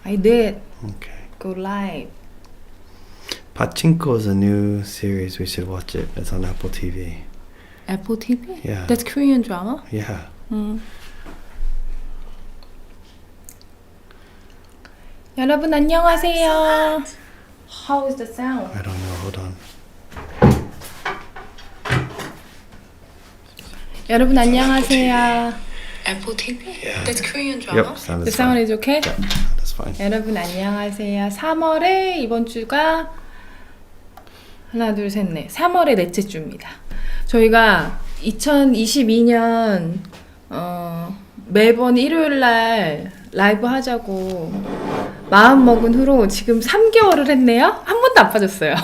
I did. Okay. Go live. Pachinko is a new series. We should watch it. It's on Apple TV. Apple TV? Yeah. That's Korean drama? Yeah. 여러분 안녕하세요. How is the sound? I don't know. Hold on. 여러분 안녕하세요. Apple TV? Yeah. That's Korean drama? Yep. Sound The is sound fine. is okay? Yeah, that's fine. 여러분 안녕하세요. 3월에 이번 주가 하나 둘 셋 넷 3월의 넷째 주입니다. 저희가 2022년 매번 일요일날 라이브 하자고 마음 먹은 후로 지금 3개월을 했네요. 한 번도 안 빠졌어요.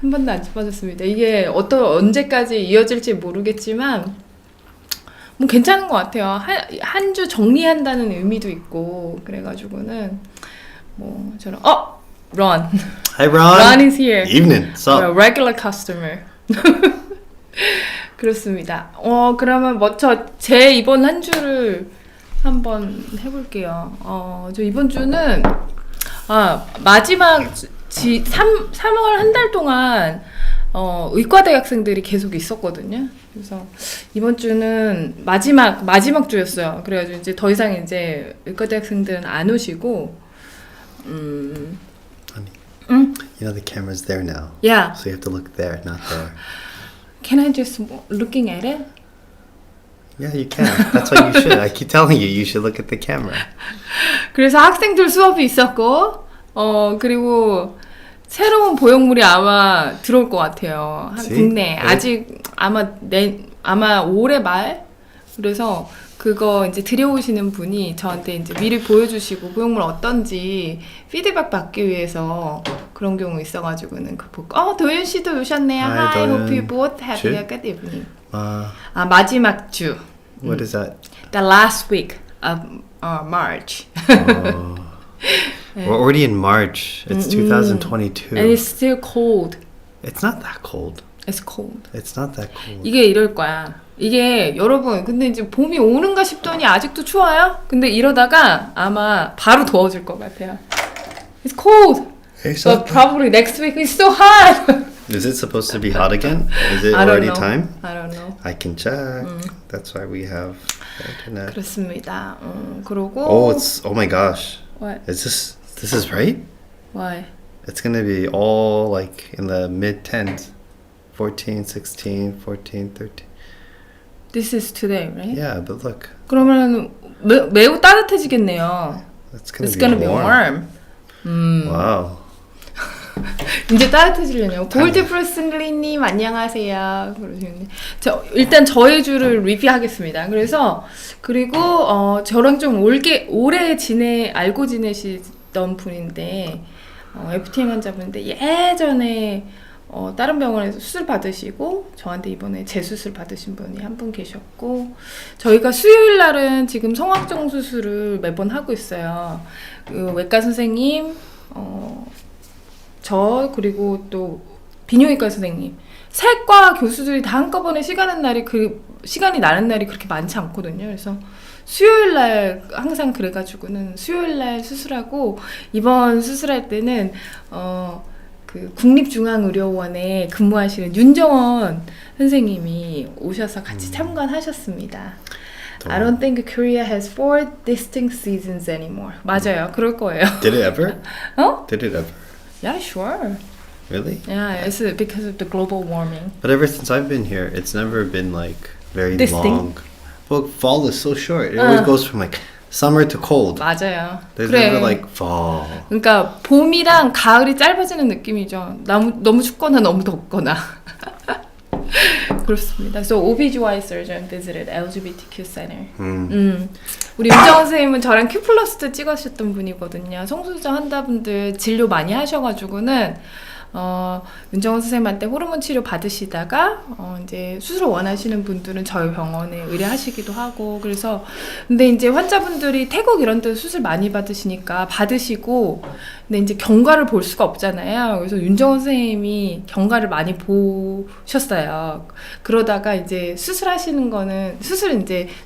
한 번도 안 빠졌습니다. 이게 언제까지 이어질지 모르겠지만 뭐 괜찮은 것 같아요. 한 주 정리한다는 의미도 있고 그래가지고는 뭐 저는 Ron. Hi, Ron. Ron is here. Evening. What's A up? regular customer. 그렇습니다. 그러면 제 이번 한 주를 한번 해볼게요. 저 이번 주는 마지막 3월 한 달 동안 의과대 학생들이 계속 있었거든요. 그래서 이번 주는 마지막 주였어요. 그래가지고 이제 더 이상 이제 의과대 학생들은 안 오시고, Honey, you know the camera's there now. Yeah. So you have to look there, not there. Can I just looking at it? Yeah, you can. That's what you should. I keep telling you, you should look at the camera. 그래서 학생들 수업이 있었고, 그리고 새로운 보형물이 아마 들어올 것 같아요. 국내 아직 아마 올해 말. 그래서 그거 이제 들여오시는 분이 저한테 이제 미리 보여주시고 보형물 어떤지 피드백 받기 위해서 그런 경우 있어가지고는 그 보고 도윤 씨도 오셨네요. Hi, Hi, hope 도윤. you both have a good evening. 마지막 주. What is that? The last week of March. We're already in March. It's 2022. And it's still cold. It's not that cold. It's cold. It's not that cold. 이게 이럴 거야. 이게 여러분 근데 이제 봄이 오는가 싶더니 아직도 추워요? 근데 이러다가 아마 바로 더워질 것 같아요. It's cold. But probably next week it's so hot. Is it supposed to be hot again? Is it I don't already know. time? I don't know. I can check. That's why we have the internet. 그렇습니다. 그리고 Oh my gosh. What? This is right? Why? It's going to be all like in the mid 10s. 14, 16, 14, 13. This is today, right? Yeah, but look. 그러면 매우 따뜻해지겠네요. It's It's going gonna to be warm. Wow. 이제 따뜻해지려네요. 골드프레슬리님 안녕하세요. 그러시는데 일단 저의 주를 리뷰하겠습니다. 그리고 저랑 좀 오래 알고 지내시던 분인데 FTM 환자분인데 예전에 다른 병원에서 수술 받으시고 저한테 이번에 재수술 받으신 분이 한 분 계셨고 저희가 수요일 날은 지금 성악정 수술을 매번 하고 있어요. 그 외과 선생님 저 그리고 또 비뇨기과 선생님 세과 교수들이 다 한꺼번에 시간이 나는 날이 그렇게 많지 않거든요. 그래서 수요일 날 항상 그래가지고는 수요일 날 수술하고 이번 수술할 때는 그 국립중앙의료원에 근무하시는 윤정원 선생님이 오셔서 같이 참관하셨습니다. I don't think Korea has 4 distinct seasons anymore. 맞아요. 그럴 거예요. Did it ever? Did it ever? Yeah, sure. Really? Yeah, it's because of the global warming. But ever since I've been here, it's never been like very Distinct? long. Well, fall is so short. It always goes from like summer to cold. 맞아요. There's 그래. never like fall. 그러니까 봄이랑 가을이 짧아지는 느낌이죠. 너무 춥거나 너무 덥거나. 그렇습니다. So OB/GY surgeon visited LGBTQ center. 우리 윤정원 선생님은 저랑 Q 플러스 때 찍으셨던 분이거든요. 성소수자 환자분들 진료 많이 하셔가지고는 윤정원 선생님한테 호르몬 치료 받으시다가 이제 수술을 원하시는 분들은 저희 병원에 의뢰하시기도 하고 그래서 근데 이제 환자분들이 태국 이런 데 수술 많이 받으시니까 받으시고 근데 이제 경과를 볼 수가 없잖아요. 그래서 윤정원 선생님이 경과를 많이 보셨어요. 그러다가 이제 수술하시는 거는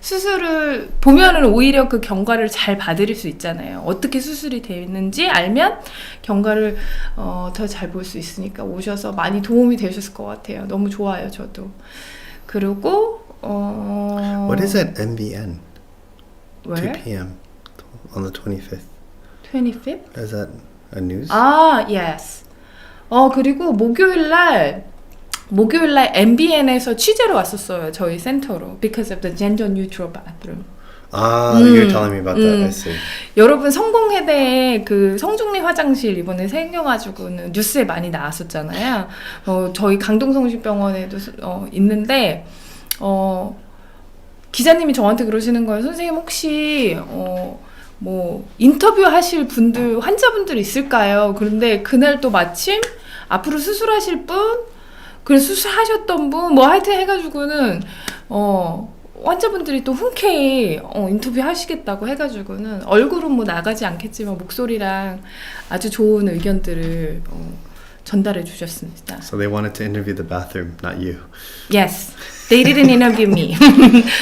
수술을 보면은 오히려 그 경과를 잘 봐드릴 수 있잖아요. 어떻게 수술이 되는지 알면 경과를 더 잘 볼 수 있으니까 오셔서 많이 도움이 되셨을 것 같아요. 너무 좋아요, 저도. 그리고 What is that MBN? Where? 2 p.m. on the 25th. 25th? Is that a news? yes. 그리고 목요일날 MBN에서 취재로 왔었어요. 저희 센터로. Because of the gender neutral bathroom. You're telling me about that. I see. 여러분 성공회대에 그 성중리 화장실 이번에 생겨가지고는 뉴스에 많이 나왔었잖아요. 저희 강동성심병원에도 있는데 기자님이 저한테 그러시는 거예요. 선생님 혹시 뭐 인터뷰 하실 분들 환자분들 있을까요? 그런데 그날 또 마침 앞으로 수술하실 분, 그래 수술하셨던 분, 뭐 하여튼 해가지고는 환자분들이 또 흔쾌히 인터뷰 하시겠다고 해가지고는 얼굴은 뭐 나가지 않겠지만 목소리랑 아주 좋은 의견들을 전달해 주셨습니다. So they wanted to interview the bathroom, not you. Yes, they didn't interview me.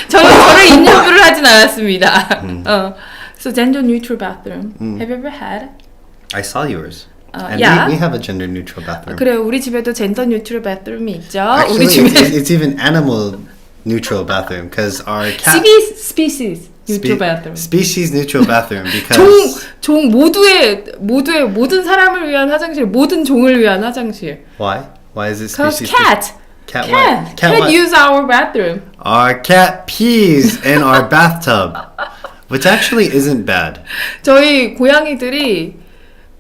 저를 인터뷰를 하진 않았습니다. So gender neutral bathroom. Have you ever had? I saw yours. And yeah. we have a gender neutral bathroom. 그래요. 우리 집에도 젠더 뉴트럴 bathroom이 있죠. Actually, 우리 집에 it's even animal neutral bathroom because our cat species neutral bathroom. species neutral bathroom because 종 모두의 모든 사람을 위한 화장실, 모든 종을 위한 화장실. why is it Because species? cat what? use our bathroom. Our cat pees in our bathtub, which actually isn't bad. 저희 고양이들이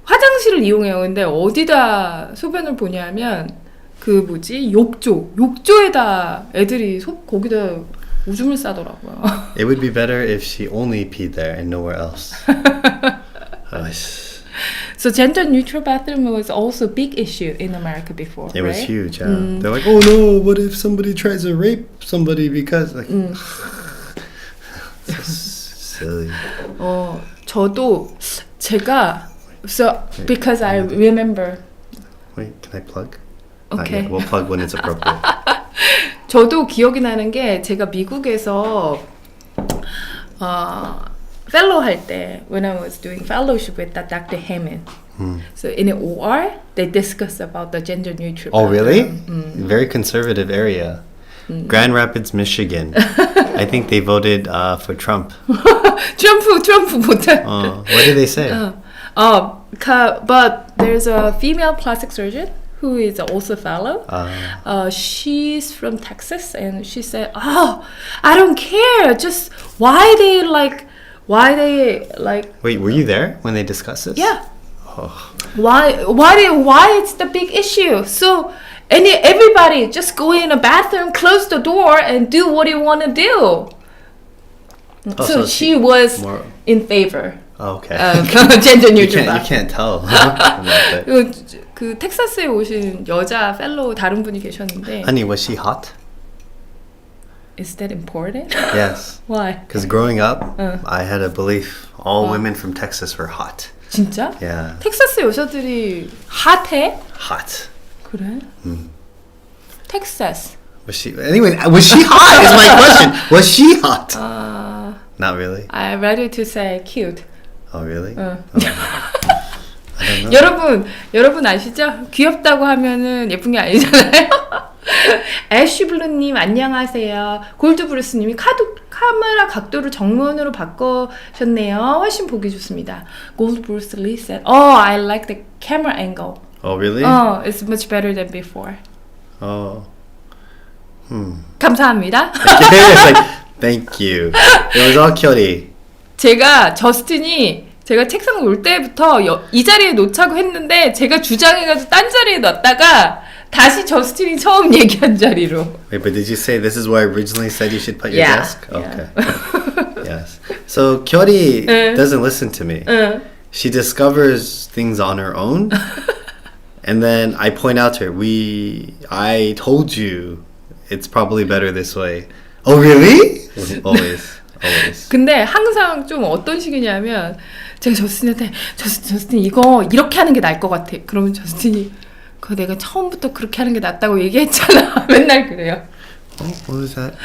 화장실을 이용해요. 근데 어디다 소변을 보냐면 그 욕조에다 애들이 거기다 오줌을 싸더라고요. It would be better if she only peed there and nowhere else. So gender neutral bathroom was also a big issue in America before. It was right? huge. Yeah. They're like, oh no, what if somebody tries to rape somebody because like so silly. 저도 제가 because I remember. Wait, can I plug? Okay. We'll plug when it's appropriate. 저도 기억이 나는 게 제가 미국에서 fellow 할 때 when I was doing fellowship with Dr. Hammond. So in an OR, they discuss about the gender neutral. Oh, really? Very conservative area. Grand Rapids, Michigan. I think they voted for Trump. 트럼프 못해. What did they say? But there's a female plastic surgeon who is also a fellow. She's from Texas, and she said, "Oh, I don't care. Just why they like." Wait, were you there when they discussed this? Yeah. Oh. Why it's the big issue? So everybody just go in a bathroom, close the door, and do what you want to do. So she was more in favor. Oh, okay. Gender neutral. You can't tell. 그 텍사스에 오신 여자 펠로우 다른 분이 계셨는데. Honey, was she hot? Is that important? Yes. Why? Because growing up, I had a belief all women from Texas were hot. 진짜? Yeah. 텍사스 여자들이 핫해? Hot. 그래? 텍사스. Was she hot? Is my question. Was she hot? Not really. I'm ready to say cute. Oh, really? I don't know. 여러분 아시죠? 귀엽다고 하면은 예쁜 게 아니잖아요. 애쉬블루님 안녕하세요. 골드브루스님이 카메라 각도를 정면으로 바꾸셨네요. 훨씬 보기 좋습니다. 골드브루스 리 said, "Oh, I like the camera angle." Oh, really? It's much better than before. Oh. 감사합니다. It's like, thank you. It was all Kyori. 제가 책상 올 때부터 이 자리에 놓자고 했는데 제가 주장해가지고 딴 자리에 놨다가 다시 저스틴이 처음 얘기한 자리로. Wait, but did you say this is where I originally said you should put your desk? Okay. Yes. So Kyori doesn't listen to me. She discovers things on her own. And then I point out to her, I told you it's probably better this way. Oh, really? Always. 근데 항상 좀 어떤 식이냐면 제가 저스틴한테 저스틴 이거 이렇게 하는 게 나을 것 같아. 그러면 저스틴이 그거 내가 처음부터 그렇게 하는 게 낫다고 얘기했잖아. 맨날 그래요. What was that?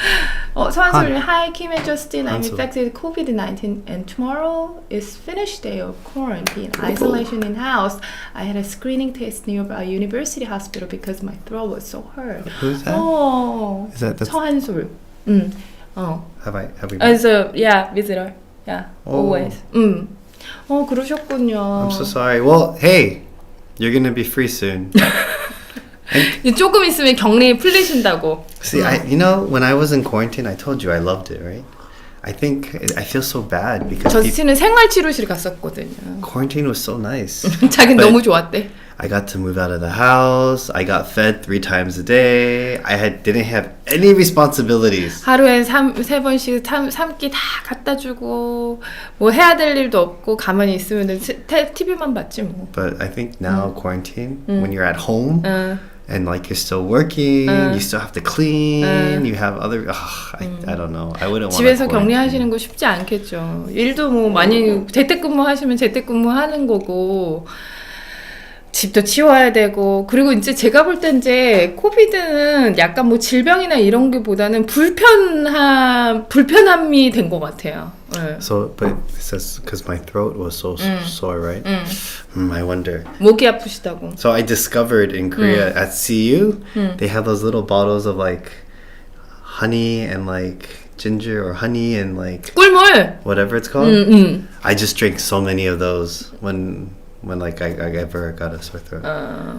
서한솔님, Hi Kim and Justin, I'm 한솔. infected with COVID-19 and tomorrow is finished day of quarantine, isolation in house. I had a screening test nearby university hospital because my throat was so hurt. Who's that? Is that the 서한솔. have we As a visitor. Yeah, Oh. always. 그러셨군요. I'm so sorry. Well, hey, you're gonna be free soon. 조금 있으면 격리 풀리신다고. See, when I was in quarantine, I told you I loved it, right? I feel so bad because 저스틴은 생활치료실 갔었거든요. quarantine was so nice. 자기는 But 너무 좋았대. I got to move out of the house. I got fed 3 times a day. didn't have any responsibilities. 하루에 3번씩 3끼 다 갖다 주고 뭐 해야 될 일도 없고 가만히 있으면 TV만 봤지 뭐. But I think now quarantine, when you're at home and like you're still working, you still have to clean. You have other. I don't know. I wouldn't want. 집에서 격리하시는 거 쉽지 않겠죠. 일도 뭐 많이 재택근무 하시면 재택근무하는 거고. 집도 치워야 되고 그리고 이제 제가 볼 때 이제 코비드는 약간 뭐 질병이나 이런 게보다는 불편함이 된 것 같아요. 네. So, but it says because my throat was so sore, right? I wonder. 목이 아프시다고. So I discovered in Korea at CU, they have those little bottles of like honey and like ginger or honey and like 꿀물. whatever it's called. I just drank so many of those when like I ever got a sore throat.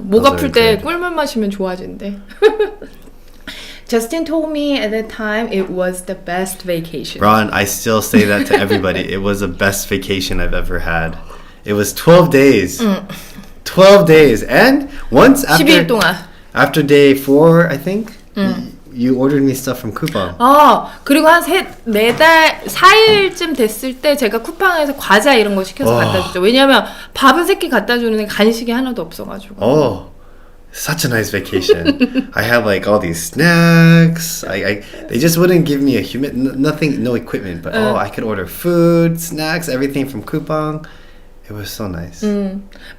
목 아플 때 꿀물 마시면 좋아진대. Justin told me at that time it was the best vacation. Ron, I still say that to everybody. It was the best vacation I've ever had. It was 12 days. 12 days. And once 12일 동안. after day 4, I think, you ordered me stuff from Coupang. 그리고 한 4일쯤 됐을 때 제가 쿠팡에서 과자 이런 거 시켜서 갖다 줬죠. 왜냐면 밥은 새끼 갖다 주는데 간식이 하나도 없어가지고. Oh, such a nice vacation. I had like all these snacks. They just wouldn't give me no equipment, but I could order food, snacks, everything from Coupang. It was so nice.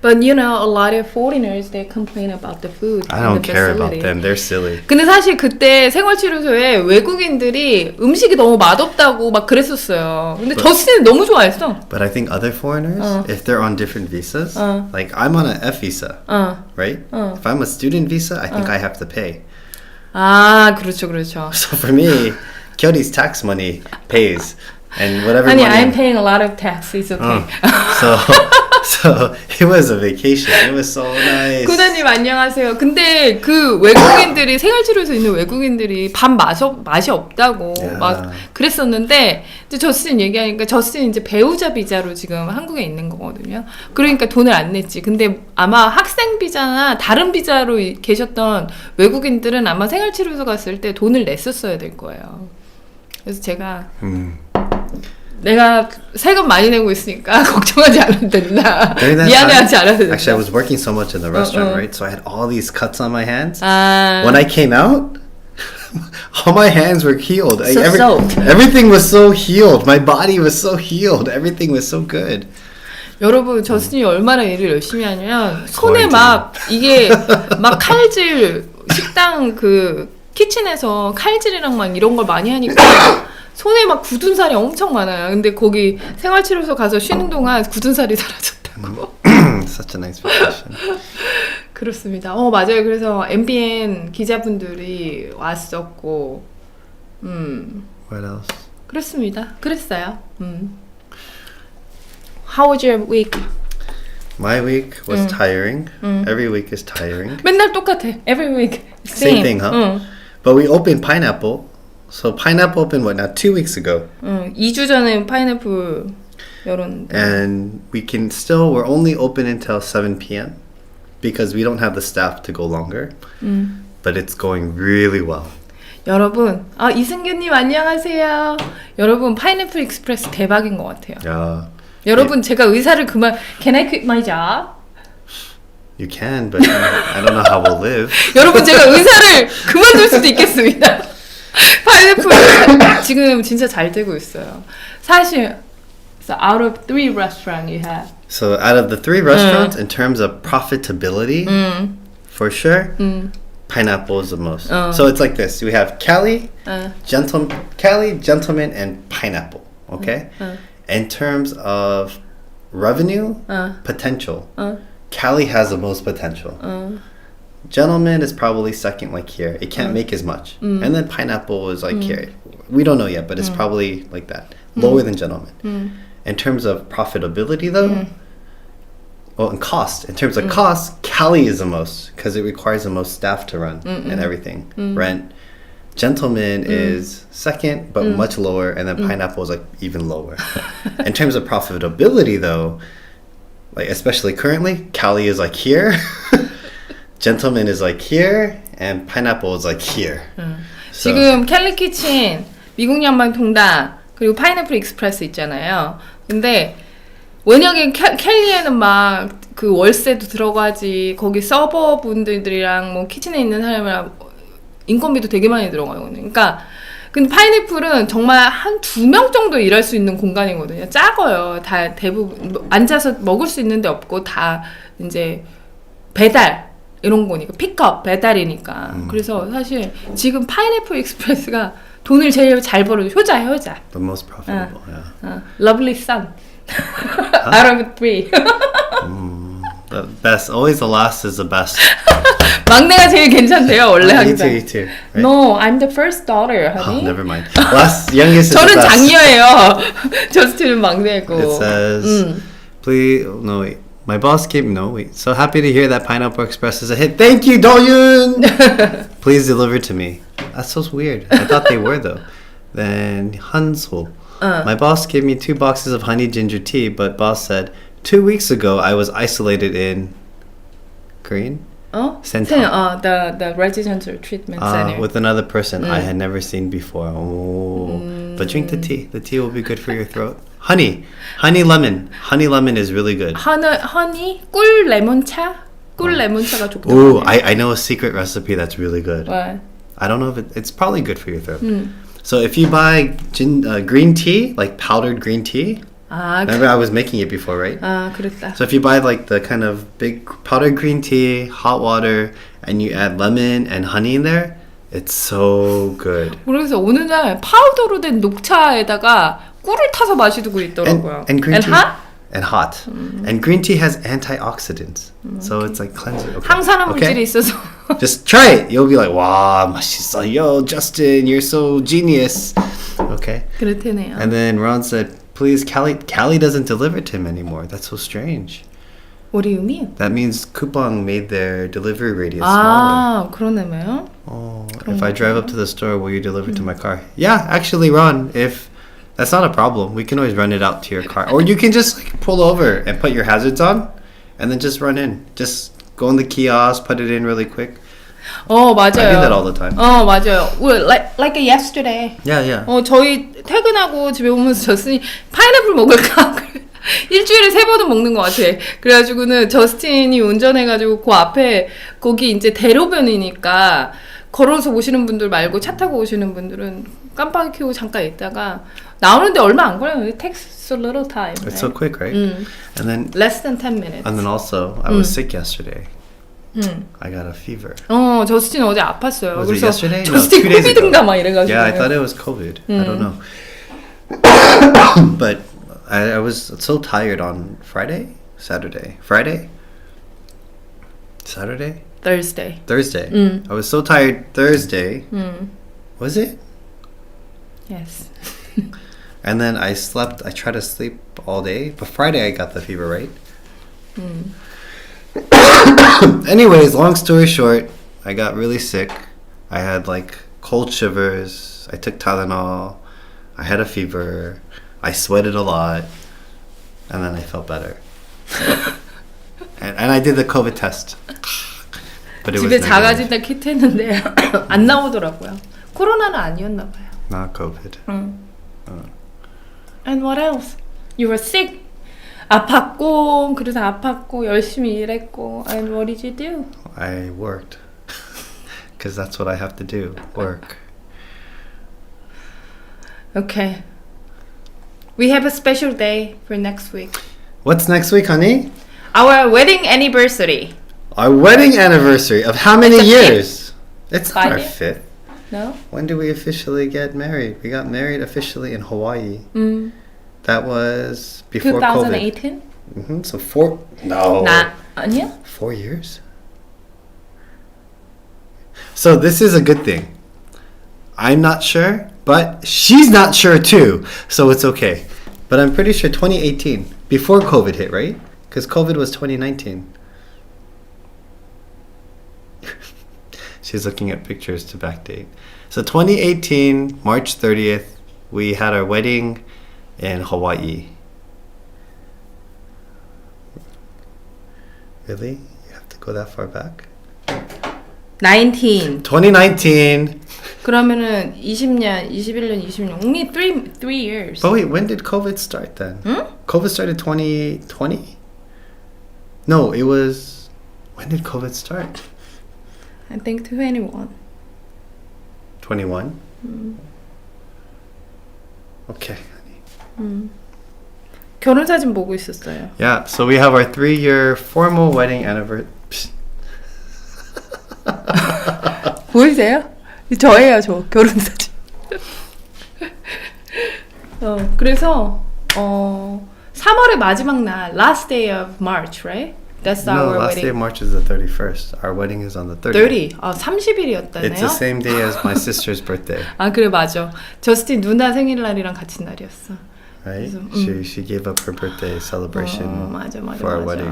But you know, a lot of foreigners they complain about the food. I don't care about them. They're silly. 근데 사실 그때 생활치료소에 외국인들이 음식이 너무 맛없다고 막 그랬었어요. 근데 저스틴은 너무 좋아했어. But I think other foreigners, if they're on different visas, like I'm on an F visa, right? If I'm a student visa, I think I have to pay. 그렇죠. So for me, Kyoti's tax money pays. And whatever honey, money I'm paying a lot of tax. It's okay. So it was a vacation. It was so nice. 구다님 안녕하세요. 근데 그 외국인들이 생활치료소에 있는 외국인들이 밥 맛이 없다고 막 그랬었는데 이제 저스틴 얘기하니까 저스틴 이제 배우자 비자로 지금 한국에 있는 거거든요. 그러니까 돈을 안 냈지. 근데 아마 학생 비자나 다른 비자로 계셨던 외국인들은 아마 생활치료소 갔을 때 돈을 냈었어야 될 거예요. 그래서 제가 내가 세금 많이 내고 있으니까 걱정하지 않아도 된다. 미안해하지 않아도 된다. Actually, I was working so much in the restaurant, right? So I had all these cuts on my hands. When I came out, all my hands were healed. soaked. Everything was so healed. My body was so healed. Everything was so good. 여러분, 저스틴이 얼마나 일을 열심히 하냐면 손에 막 이게 막 칼질 식당 그 키친에서 칼질이랑 막 이런 걸 많이 하니까 손에 막 굳은 살이 엄청 많아요. 근데 거기 생활치료소 가서 쉬는 동안 굳은 살이 사라졌다고. Such a nice vacation. 그렇습니다. 맞아요. 그래서 MBN 기자분들이 왔었고, What else? 그랬어요. How was your week? My week was tiring. Every week is tiring. 맨날 똑같아. Every week. Same thing, huh? But we opened Pineapple. So Pineapple opened, 2 weeks ago? 2주 전에 파인애플 열었는데. And we're only open until 7 p.m. because we don't have the staff to go longer. But it's going really well. 여러분, 이승규님 안녕하세요. 여러분, 파인애플 익스프레스 대박인 것 같아요. 여러분, 제가 의사를 Can I quit my job? You can, but I don't know how we'll live. 여러분 제가 의사를 그만둘 수도 있겠습니다. 파인애플 지금 진짜 잘 되고 있어요. 사실 so out of 3 restaurants you have. So out of the 3 restaurants, in terms of profitability, for sure, pineapple is the most. So it's like this: we have Cali, Gentleman, and Pineapple. Okay. In terms of revenue potential, Cali has the most potential. Gentleman is probably second, like here. It can't make as much, and then Pineapple is like here. We don't know yet, but it's probably like that, lower than Gentleman. In terms of profitability, though. Well, in cost. In terms of cost, Cali is the most because it requires the most staff to run and everything. Rent. Gentleman is second, but much lower, and then Pineapple is like even lower. In terms of profitability, though, like especially currently, Cali is like here, Gentleman is like here, and Pineapple is like here. So, 지금 캘리 키친, 미국 연방 통닭 그리고 파인애플 익스프레스 있잖아요. 근데 왜냐면 캘리에는 막 그 월세도 들어가지 거기 서버분들이랑 뭐 키친에 있는 사람이랑 인건비도 되게 많이 들어가거든요. 그러니까 근데 파인애플은 정말 한 2명 정도 일할 수 있는 공간이거든요. 작아요. 다 대부분 앉아서 먹을 수 있는 데 없고 다 이제 배달 이런 거니까 픽업 배달이니까. 그래서 사실 지금 파인애플 익스프레스가 돈을 제일 잘 벌어요. 효자. the most profitable, yeah. Lovely son. Out of 3. The best. Always the last is the best. 막내가 제일 괜찮대요. 원래 You 항상. too, right? No, I'm the first daughter, honey. Oh, never mind. Last, youngest is the 저는 best. 장녀예요. 저스틴은 막내고. It says, please, no, wait. My boss came, no, wait. So happy to hear that Pineapple Express is a hit. Thank you, Doyun! Please deliver to me. That's so weird. I thought they were, though. Then, Hansel. My boss gave me 2 boxes of honey ginger tea, but boss said, 2 weeks ago, I was isolated in Korean? Center. The residential treatment center. With another person I had never seen before. Oh. But drink the tea. The tea will be good for your throat. Honey lemon. Honey lemon is really good. Honey? 꿀 레몬차? 꿀 레몬차가 좋다고. Ooh, I know a secret recipe that's really good. What? I don't know if it's probably good for your throat. So if you buy green tea, like powdered green tea, remember I was making it before, right? 그랬다. So if you buy like the kind of big powdered green tea, hot water, and you add lemon and honey in there, it's so good. 그래서 어느 날 파우더로 된 녹차에다가 꿀을 타서 마시고 있더라고요. And green and tea. hot? And hot. And green tea has antioxidants. So it's like cleansing. Okay. 항산화 물질이 있어서. Just try it. You'll be like, wow, 맛있어. Yo, Justin, you're so genius. Okay. 그렇대네요. And then Ron said, please, Cali doesn't deliver to him anymore. That's so strange. What do you mean? That means Coupang made their delivery radius smaller. 그러네요. Oh, if I drive up to the store, will you deliver to my car? Yeah, actually, Ron, if that's not a problem, we can always run it out to your car. Or you can just like, pull over and put your hazards on and then just run in. Just go in the kiosk, put it in really quick. 맞아요. I do that all the time. 맞아요. Well, like yesterday. Yeah. 저희 퇴근하고 집에 오면서 저스틴이 파인애플 먹을까? 일주일에 3번은 먹는 것 같아. 그래가지고는 저스틴이 운전해가지고 그 앞에 거기 이제 대로변이니까 걸어서 오시는 분들 말고 차 타고 오시는 분들은 깜빡이 켜고 잠깐 있다가 나오는데 얼마 안 걸려요. It takes a little time. It's so quick, right? And then less than 10 minutes. And then also, I was sick yesterday. I got a fever. 저스틴 어제 아팠어요. Was it 그래서 yesterday? 저스틴 2 days ago. 코비드인가 막 이래가지고. Yeah, I thought it was COVID. I don't know. But I was so tired on Thursday. I was so tired Thursday. Was it? Yes. And then I tried to sleep all day. But Friday I got the fever, right? Anyways, long story short, I got really sick. I had like cold shivers. I took Tylenol. I had a fever. I sweated a lot. And then I felt better. and I did the COVID test. But it was 집에 negative. 자가진단 키트 했는데 안 나오더라고요. 코로나는 아니었나 봐요. Not COVID. And what else? You were sick. 아팠고 그래서 아팠고 열심히 일했고. And what did you do? I worked. Because that's what I have to do. Work. Okay. We have a special day for next week. What's next week, honey? Our wedding anniversary. Our wedding anniversary of how many It's a years? It's not 5 our years? fifth. No? When did we officially get married? We got married officially in Hawaii. 음. That was before COVID. 2018? So 4. No. 아니야? 4 years? So this is a good thing. I'm not sure, but she's not sure too. So it's okay. But I'm pretty sure 2018, before COVID hit, right? Because COVID was 2019. She's looking at pictures to backdate. So 2018, March 30th, we had our wedding in Hawaii. Really? You have to go that far back? 19. 2019. 그러면은 20년, 21년, 20년. Only 3 years. But wait, when did COVID start then? Hmm? COVID started 2020? No, it was... When did COVID start? I think 21. 21? 음. Okay. 결혼 사진 보고 있었어요. Yeah, so we have our 3-year formal wedding anniversary. 보이세요? 저예요, 저 결혼 사진. 그래서 3월의 마지막 날, last day of March, right? That's No, our last day wedding. of March is the 31st. Our wedding is on the 30th. 30. 30일이었다네요. It's the same day as my sister's birthday, 아, 그래, 맞아. 저스틴 누나 생일날이랑 같은 날이었어. right? 그래서, She gave up her birthday celebration 맞아, for our wedding.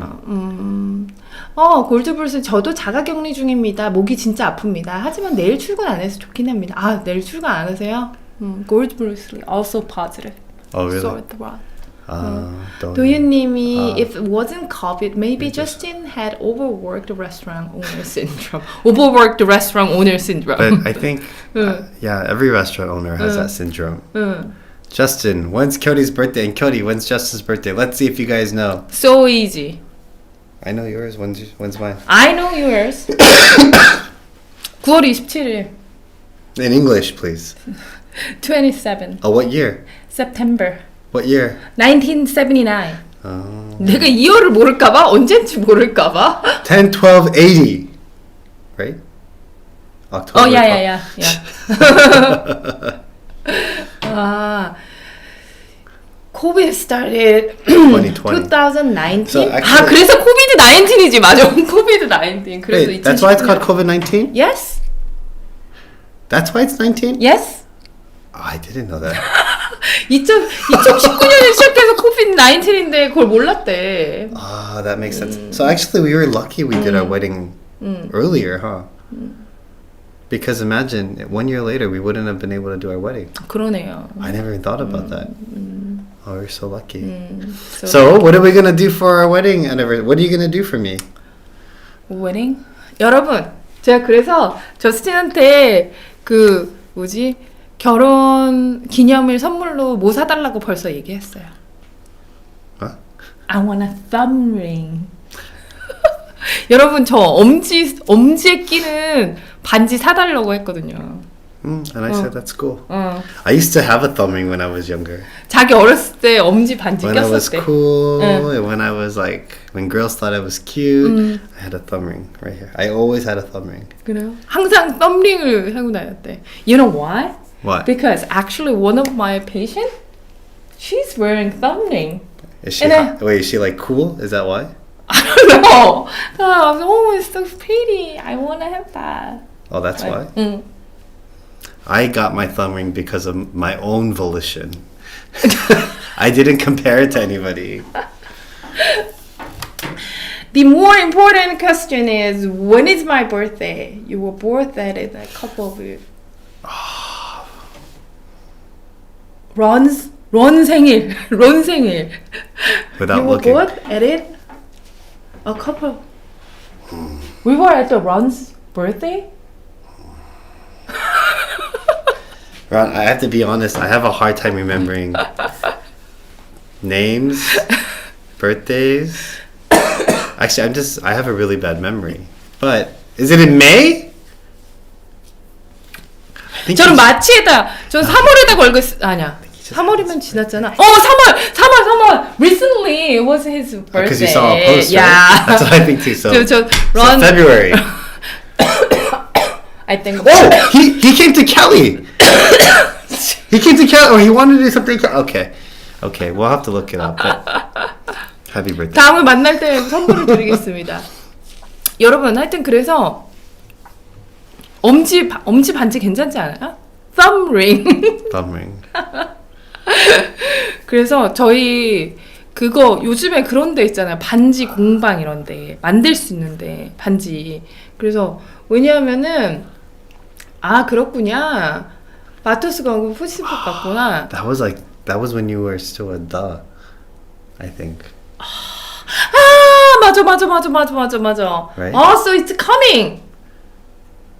골드불스 저도 자가격리 중입니다. 목이 진짜 아픕니다. 하지만 내일 출근 안 해서 좋긴 합니다. 아, 내일 출근 안 하세요? 골드불스 also positive. Oh, really? Sore throat. Don't. 도윤님이 if it wasn't COVID, maybe Justin had overworked restaurant owner syndrome. Overworked restaurant owner syndrome. But I think, yeah, every restaurant owner has that syndrome. Justin, when's Cody's birthday? And Cody, when's Justin's birthday? Let's see if you guys know. So easy. I know yours. When's mine? I know yours. 9월 27일. In English, please. 27. Oh, what year? September. What year? 1979. Oh. 내가 이어를 모를까봐? 언젠지 모를까봐? 10, 12, 80. Right? October. 야야야. COVID started 2020. 2019. So actually- 그래서 COVID 19이지 맞아. COVID 19. 그래서 Wait, that's why it's called COVID-19? Yes. That's why it's 19? Yes. Oh, I didn't know that. 2019년에 시작해서 COVID 19인데 그걸 몰랐대. Ah, that makes sense. So actually, we were lucky we did our wedding earlier, huh? Because imagine 1 year later, we wouldn't have been able to do our wedding. 그러네요. I never even thought about that. Oh, we're so lucky. So, So, what are we gonna do for our wedding anniversary? What are you gonna do for me? wedding? 여러분, 제가 그래서 저스틴한테 그 뭐지? 결혼 기념일 선물로 뭐 사달라고 벌써 얘기했어요. Huh? I want a thumb ring. 여러분 저 엄지에 끼는 반지 사달라고 했거든요. And I said that's cool. 어. I used to have a thumb ring when I was younger. 자기 어렸을 때 엄지 반지 When I was 꼈었대. cool, and when I was like, when girls thought I was cute, I had a thumb ring right here. I always had a thumb ring. 그래요? 항상 썸링을 하고 다녔대. You know why? What? Because actually one of my patients, she's wearing thumb ring. Is she? And then- Wait, is she like cool? Is that why? I don't know. I was, oh, it's so pretty. I want to have that. Oh, that's why. 응. I got my thumb ring because of my own volition. I didn't compare it to anybody. The more important question is, when is my birthday? You were born at it a couple of years. 런 생일. 런 생일. Without You were looking. born at it a couple. We were at the Ron's birthday. Ron, I have to be honest. I have a hard time remembering names, birthdays. Actually, I have a really bad memory. But is it in May? I think 저는 it's- 마치에다, 저는 3월에다 걸겠, 아니야. 3월이면 지났잖아. 3월! Recently, it was his birthday. Because you saw a post, Yeah. right? That's what I think too. So, 저 so February. I think. Oh, he came to Kelly. He came to Kelly, or he wanted to do something. Okay, we'll have to look it up. But happy birthday. 다음에 만날 때 선물을 드리겠습니다. 여러분, 하여튼 그래서 엄지 반지 괜찮지 않아요? Thumb ring. Thumb ring. 그래서 저희 그거 요즘에 그런 데 있잖아요. 반지 공방 이런 데 만들 수 있는데 반지. 그래서 왜냐하면은 그렇구냐. 마토스 광고 푸시팝 같구나. That was when you were still a duh, I think. 맞아. Right? So it's coming.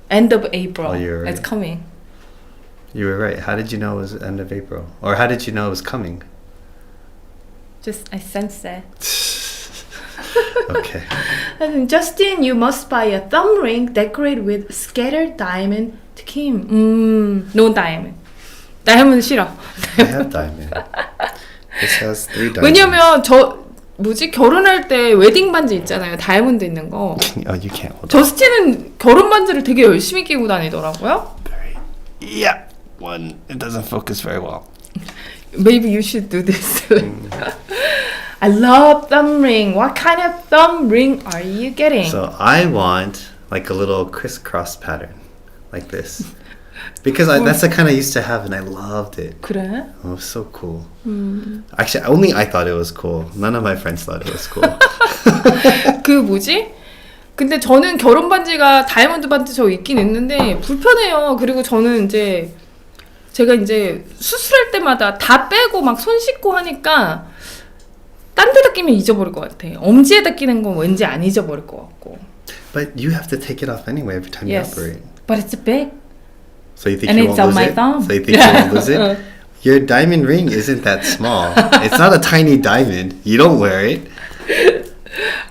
End of April. Oh, you're It's right. coming. You were right. How did you know it was end of April? Or how did you know it was coming? Just I sense it. Okay. Justin, you must buy a thumb ring decorated with scattered diamond to Kim. No diamond. 다이아몬드 싫어. I have diamond. This has 3 diamonds. 왜냐면 결혼할 때 웨딩 반지 있잖아요. 다이아몬드 있는 거. Oh, you can't hold on. 저스틴은 결혼 반지를 되게 열심히 끼고 다니더라고요. Yeah. One, it doesn't focus very well. Maybe you should do this. I love thumb ring. What kind of thumb ring are you getting? So I want like a little crisscross pattern, like this, because that's the kind I used to have, and I loved it. 그래? It was so cool. Actually, only I thought it was cool. None of my friends thought it was cool. 그 뭐지? 근데 저는 결혼 반지가 다이아몬드 반지 저 있긴 있는데 불편해요. 그리고 저는 제가 수술할 때마다 다 빼고 막 손 씻고 하니까 딴 데다 끼면 잊어버릴 것 같아. 엄지에다 끼는 건 왠지 안 잊어버릴 것 같고. But you have to take it off anyway every time Yes. you operate. But it's big. So you think And you it's won't on lose my it? thumb. So you think you won't lose it? Your diamond ring isn't that small. It's not a tiny diamond. You don't wear it.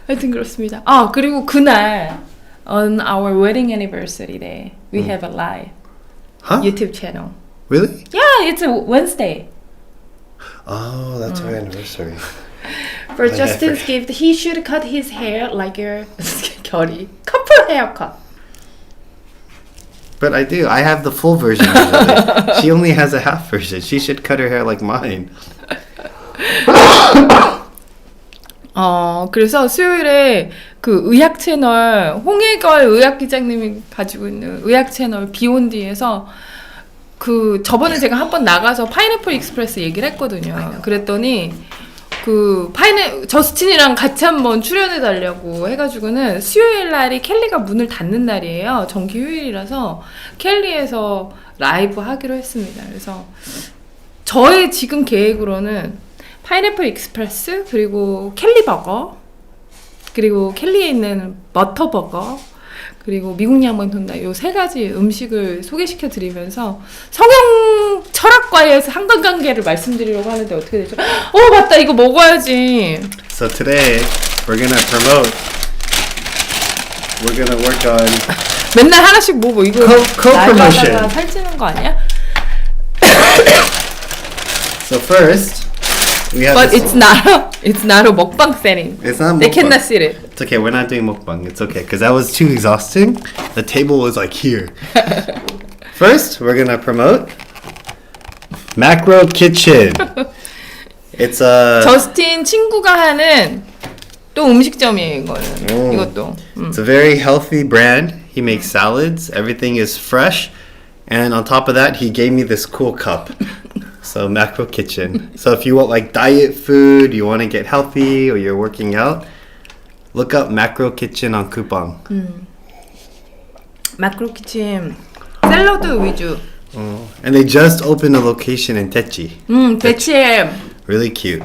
하여튼 그렇습니다. 그리고 그날 on our wedding anniversary day, we have a live Huh? YouTube channel. Really? Yeah, it's a Wednesday. Oh, that's our anniversary. For I Justin's forget. gift, he should cut his hair like your 결이 couple haircut. But I do. I have the full version of it. She only has a half version. She should cut her hair like mine. 그래서 수요일에 그 의학 채널 홍해걸 의학 기자님이 가지고 있는 의학 채널 비욘디에서 그 저번에 제가 한번 나가서 파인애플 익스프레스 얘기를 했거든요. 그랬더니 그 저스틴이랑 같이 한번 출연해 달라고 해가지고는 수요일 날이 켈리가 문을 닫는 날이에요. 정기 휴일이라서 켈리에서 라이브 하기로 했습니다. 그래서 저의 지금 계획으로는 파인애플 익스프레스 그리고 켈리 버거 그리고 켈리에 있는 버터 버거 그리고 미국 양반 돈다 요 3가지 음식을 소개시켜 드리면서 성형 철학과에서 상관관계를 말씀드리려고 하는데 어떻게 되죠? 맞다 이거 먹어야지. So today we're gonna work on 맨날 하나씩 먹어 이거 co-promotion. 나가다가 살찌는 거 아니야? So first we have But this, it's not a 먹방 setting. it's not They mukbang. cannot see it. It's okay, we're not doing mukbang. It's okay, because that was too exhausting. The table was like here. First, we're gonna promote Macro Kitchen. It's a 저스틴 친구가 하는 또 음식점이에요 이거는. 이것도. it's a very healthy brand. He makes salads. Everything is fresh, and on top of that, he gave me this cool cup. So Macro Kitchen. So if you want like diet food, you want to get healthy, or you're working out, look up Macro Kitchen on Coupang. 마크로 키친 샐러드 위주. And they just opened a location in Techi. 대체 Really cute.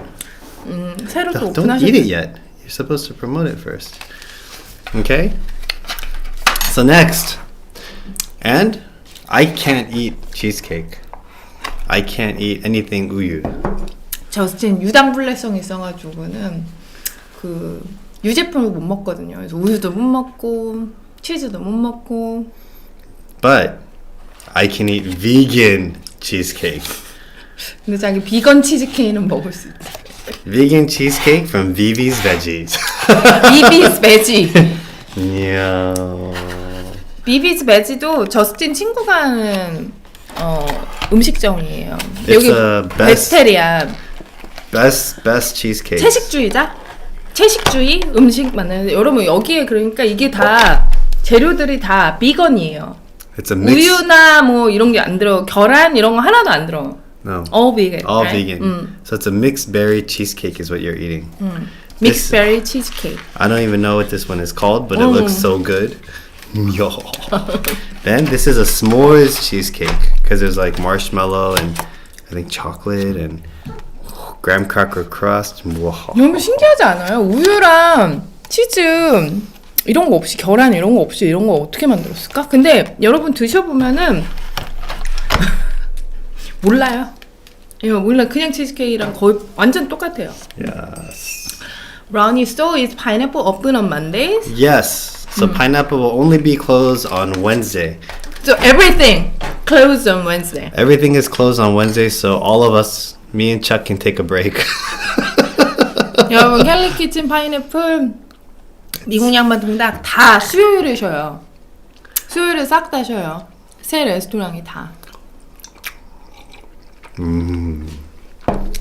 새로 또 Don't eat 오픈하셨어요. it yet. You're supposed to promote it first. Okay? So next. And I can't eat cheesecake. I can't eat anything uyu. 저스틴 유당불내성이 있어가지고는 그 유제품을 못 먹거든요. 그래서 우유도 못 먹고 치즈도 못 먹고. But I can eat vegan cheesecake. 근데 자기 비건 치즈케이크는 먹을 수 있대. Vegan cheesecake from Vivi's Veggies. 비비스 베지. Yeah. 비비스 베지도 저스틴 친구가 하는 음식점이에요. It's 여기 a best- 베스테리안. Best cheesecake. 채식주의자? 채식주의 음식 만드는데 여러분 여기에 그러니까 이게 다 재료들이 다 비건이에요. It's a mix. 우유나 뭐 이런 게 안 들어. 계란 이런 거 하나도 안 들어. No. All vegan. All right? vegan. So it's a mixed berry cheesecake is what you're eating. Mixed berry cheesecake. I don't even know what this one is called, but it looks so good. Yo. Then this is a s'mores cheesecake because there's like marshmallow and I think chocolate and graham cracker crust. Wow. 너무 신기하지 않아요? 우유랑 치즈 이런 거 없이 계란 이런 거 없이 이런 거 어떻게 만들었을까? 근데 여러분 드셔보면은 몰라요. 이거 몰라. 그냥 치즈케이크랑 거의 완전 똑같아요. Yes. Brownie store is pineapple open on Mondays. Yes. So pineapple will only be closed on Wednesday. So everything closed on Wednesday. Everything is closed on Wednesday, so all of us, me and Chuck, can take a break. 여러분 캘리 키친 파인애플 미국 양반 통닭 다 수요일에 쉬어요. 수요일에 싹 다 쉬어요. 새 레스토랑이 다.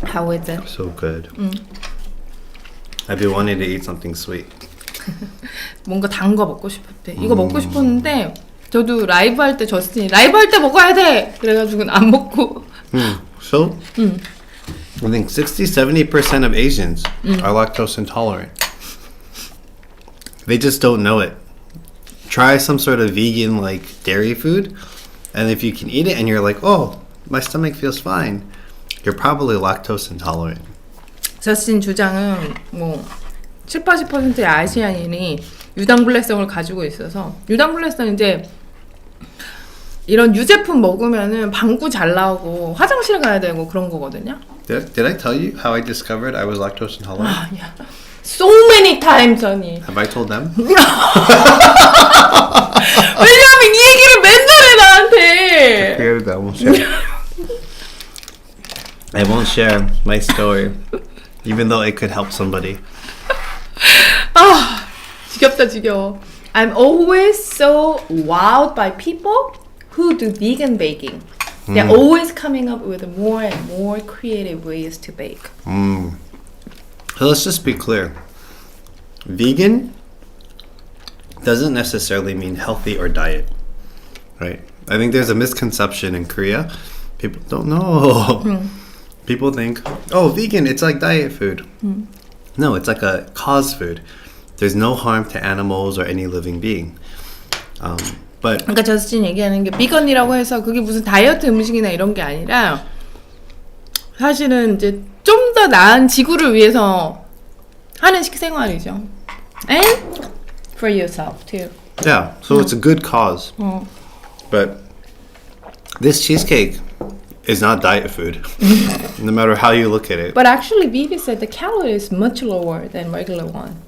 How is it? So good. I've been wanting to eat something sweet. 뭔가 단 거 먹고 싶었대. 이거 먹고 싶었는데 저도 라이브 할 때 저스틴이 라이브 할 때 먹어야 돼. 그래가지고는 안 먹고. So, I think 60-70% of Asians are lactose intolerant. They just don't know it. Try some sort of vegan like dairy food, and if you can eat it and you're like, oh, my stomach feels fine, you're probably lactose intolerant. 저스틴 주장은 뭐 70-80%의 아시아인이 유당불내성을 가지고 있어서 유당불내성 이제 이런 유제품 먹으면은 방구 잘 나오고 화장실 가야 되고 그런 거거든요. Did I tell you how I discovered I was lactose intolerant? 아, 야. So many times, honey. Have I told them? 왜냐면 이 얘기를 맨날 해 나한테. I won't share. I won't share my story, even though it could help somebody. 아, 지겹다 지겨워. I'm always so wowed by people who do vegan baking. They're always coming up with more and more creative ways to bake. So let's just be clear. Vegan doesn't necessarily mean healthy or diet, right? I think there's a misconception in Korea. People don't know. People think, oh, vegan, it's like diet food. No, it's like a cause food. There's no harm to animals or any living being. But 그러니까 저스틴 얘기하는 게 비건이라고 해서 그게 무슨 다이어트 음식이나 이런 게 아니라 사실은 이제 좀 더 나은 지구를 위해서 하는 식생활이죠. And for yourself too. yeah, so it's a good cause. But this cheesecake is not diet food, no matter how you look at it. But actually, Vivi said the calorie is much lower than regular one.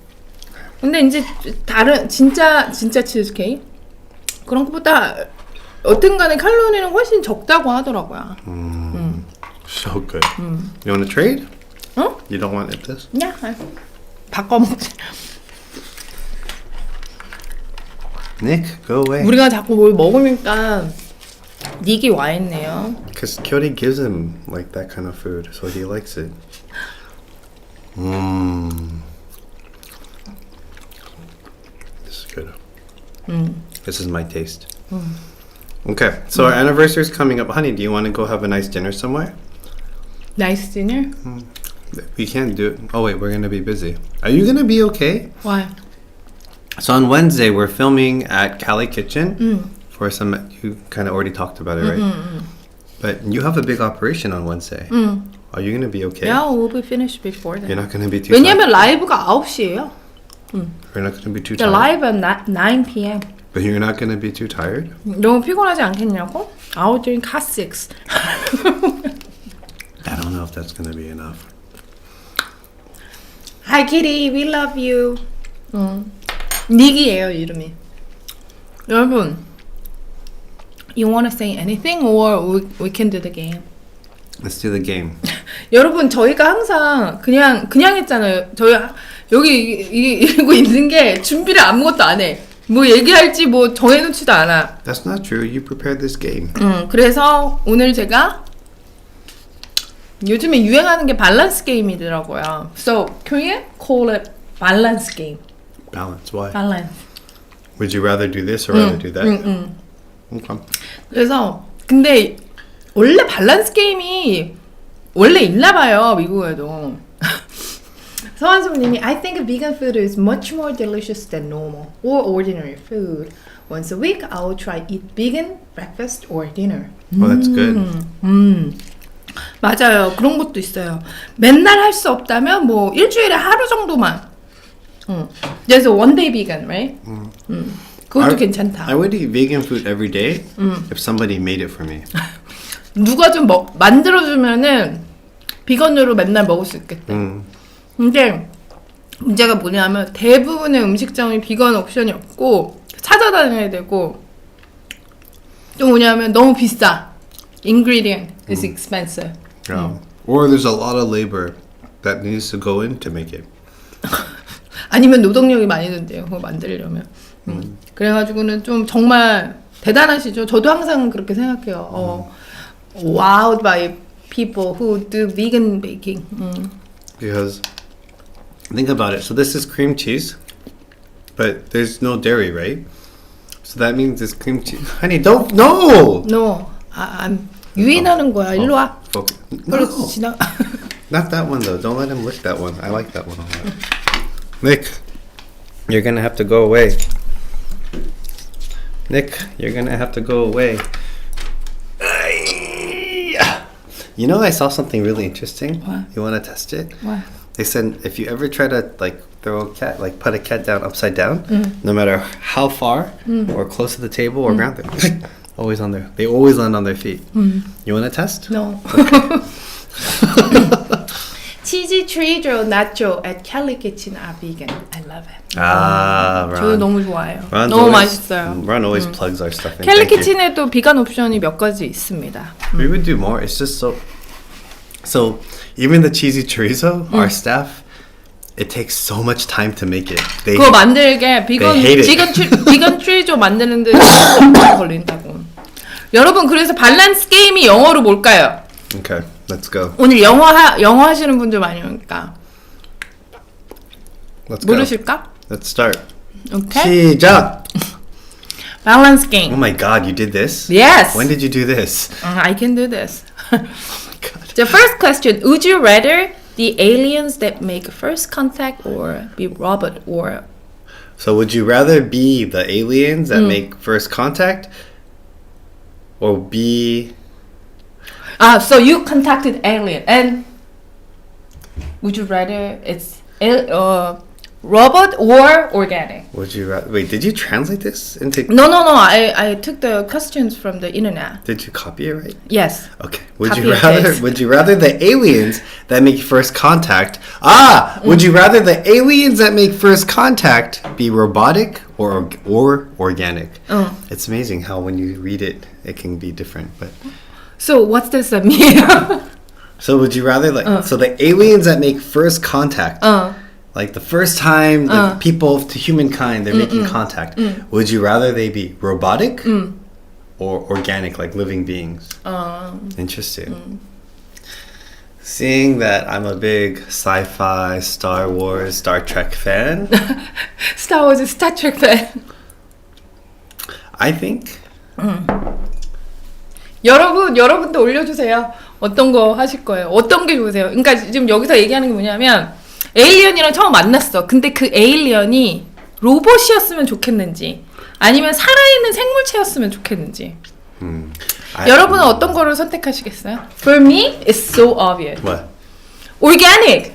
근데 이제 다른 진짜 치즈케이크 그런 것보다 어떤간에 칼로리는 훨씬 적다고 하더라고요. So good. You want to trade? 어? You don't want it this? 야, 바꿔 먹자. Nick, go away. 우리가 자꾸 뭘 먹으니까 닉이 와 있네요. Because Kyori gives him like that kind of food, so he likes it. This is good. This is my taste. Okay, so our anniversary is coming up. Honey, do you want to go have a nice dinner somewhere? Nice dinner? We can't do it. Oh wait, we're gonna be busy. Are you gonna be okay? Why? So on Wednesday, we're filming at Cali Kitchen for some. You kind of already talked about it, right? But you have a big operation on Wednesday. Are you gonna be okay? Yeah, we'll be finished before then. You're not gonna be too. 왜냐면 라이브가 9시예요. You're not gonna be too The tired. live at 9 p.m. But you're not gonna be too tired. 너무 피곤하지 않겠냐고? I'll drink hot 6. I don't know if that's gonna be enough. Hi Kitty, we love you. 닉이에요 이름이. 여러분, you wanna say anything or we can do the game? Let's do the game. 여러분 저희가 항상 그냥 했잖아요. 저희 여기 이러고 있는 게 준비를 아무것도 안 해. 뭐 얘기할지 뭐 정해놓지도 않아. That's not true. You prepared this game. 그래서 오늘 제가 요즘에 유행하는 게 밸런스 게임이더라고요. So Korean call it balance game. Balance. Why? Balance. Would you rather do this or rather do that? Okay. 그래서 근데 원래 밸런스 게임이 원래 있나 봐요 미국에도. 서한수님이 I think vegan food is much more delicious than normal or ordinary food. Once a week, I will try eat vegan breakfast or dinner. Well, that's good. 맞아요. 그런 것도 있어요. 맨날 할 수 없다면 뭐 일주일에 하루 정도만. 그래서 one day vegan, right? 그것도 괜찮다. I would eat vegan food every day if somebody made it for me. 누가 좀 만들어주면은 비건으로 맨날 먹을 수 있겠대. 근데 문제가 뭐냐면 대부분의 음식점이 비건 옵션이 없고 찾아다녀야 되고 또 뭐냐면 너무 비싸. Ingredient is expensive. Yeah. Or there's a lot of labor that needs to go in to make it. 아니면 노동력이 많이 든대요. 그거 만들려면. 그래가지고는 좀 정말 대단하시죠. 저도 항상 그렇게 생각해요. Wowed by people who do vegan baking. Because think about it. So this is cream cheese, but there's no dairy, right? So that means this cream cheese. Honey, don't. No. No. 유인하는 거야. 일로 와. 그렇지 No. 지나. Not that one though. Don't let him lick that one. I like that one a lot. Nick, you're gonna have to go away. Nick, you're gonna have to go away. You know, I saw something really interesting. What? You want to test it? What? They said if you ever try to like throw a cat, like put a cat down upside down, no matter how far or close to the table or ground, they're always on their. They always land on their feet. You want to test? No. 치즈 트리조 나초 at Kelly Kitchen are vegan. I love it. Ah, 저도 Ron. 너무 좋아해요. Ron's 너무 always, 맛있어요. Ron always plugs our stuff in. 켈리 Thank you. 키친에도 비건 옵션이 몇 가지 있습니다. We would do more. It's just so. So even the cheesy chorizo, our staff, it takes so much time to make it. They 그거 만들게 hate it. 비건 트리조 만드는데 10분 걸린다고. 여러분 그래서 밸런스 게임이 영어로 뭘까요? Okay, let's go. 오늘 영어 하시는 분들 많이 오니까 Let's go. 모르실까? Let's start. 오케이. 시작. 밸런스 Oh 게임. my God, you did this? Yes. When did you do this? I can do this. Oh my God. The first question, would you rather the aliens that make first contact or be robot or So would you rather be the aliens that make first contact, or be? so you contacted alien and would you rather it's robot or organic? Would you rather? Wait, did you translate this into? No. I took the questions from the internet. Did you copy it right? Yes. Okay. Would Copy you and rather? paste. Would you rather the aliens that make first contact? Would you rather the aliens that make first contact be robotic or organic? It's amazing how when you read it, it can be different. But So what's this mean? so would you rather so the aliens that make first contact? Like the first time like people to humankind they're making contact. Would you rather they be robotic or organic, like living beings? Interesting. Seeing that I'm a big sci-fi, Star Wars, Star Trek fan, Star Wars, Star Trek fan. I think 여러분도 올려주세요. 어떤 거 하실 거예요? 어떤 게 좋으세요? 그러니까 지금 여기서 얘기하는 게 뭐냐면 에일리언이랑 처음 만났어. 근데 그 에일리언이 로봇이었으면 좋겠는지 아니면 살아있는 생물체였으면 좋겠는지. 여러분은 어떤 거를 선택하시겠어요? For me, it's so obvious. What? Organic.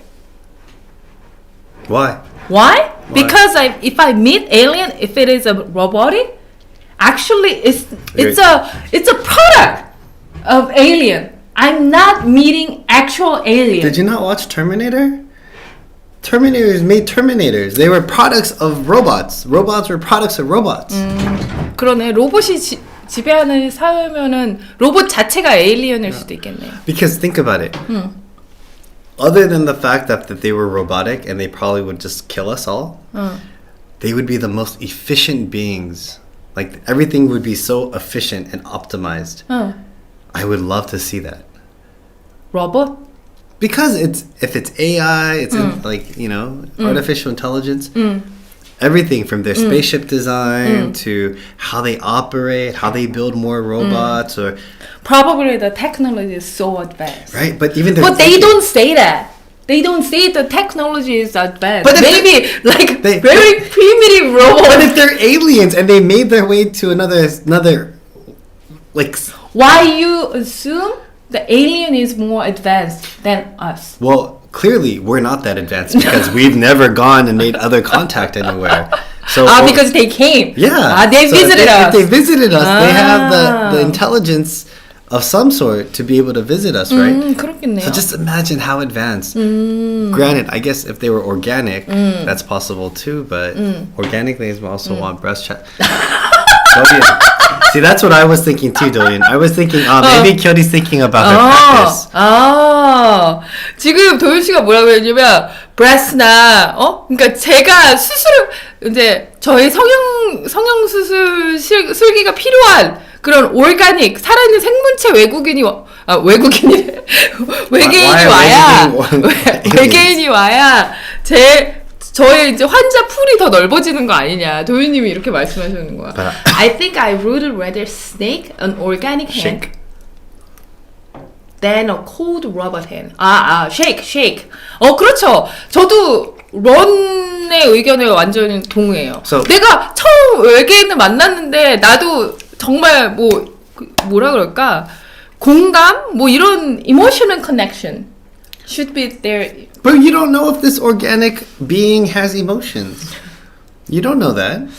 Why? Why? Because if I meet alien, if it is a robotic, actually it's a product of alien. I'm not meeting actual alien. Did you not watch Terminator? Terminators made Terminators. They were products of robots. Robots were products of robots. 그러네. 로봇이 지배하는 사회면은 로봇 자체가 에일리언일 수도 있겠네요. Because think about it. Other than the fact that they were robotic and they probably would just kill us all, they would be the most efficient beings. Like everything would be so efficient and optimized. I would love to see that. 로봇? Because if it's AI, it's like, you know, artificial intelligence. Everything from their spaceship design to how they operate, how they build more robots, or Probably the technology is so advanced. right. But even But they don't say that. They don't say the technology is advanced. But if maybe like they- very primitive But robots. if they're aliens and they made their way to another like, Why you assume the alien is more advanced than us? well, clearly we're not that advanced because we've never gone and made other contact anywhere. So Because they came. yeah, They so visited us. If they visited us, they have the intelligence of some sort to be able to visit us, right? 그렇겠네요. So just imagine how advanced. Granted, I guess if they were organic, that's possible too. But organic, they also want breast chat. See, that's what I was thinking too, Dorian. I was thinking, maybe Kyoti's thinking about her practice. 지금 도윤 씨가 뭐라고 했냐면 breast나 그러니까 제가 수술을 이제 저희 성형 수술 술기가 필요한 그런 오르가닉 살아있는 생물체 외계인이 와야 외계인이 와야 저의 이제 환자 풀이 더 넓어지는 거 아니냐. 도윤님이 이렇게 말씀하시는 거야. I think I would rather snake an organic hand than a cold robot hand. shake. 그렇죠. 저도 런의 의견에 완전히 동의해요. 내가 처음 외계인을 만났는데 나도 정말 뭐라 그럴까? 공감? 이런 emotional connection should be there. But you don't know if this organic being has emotions. You don't know that.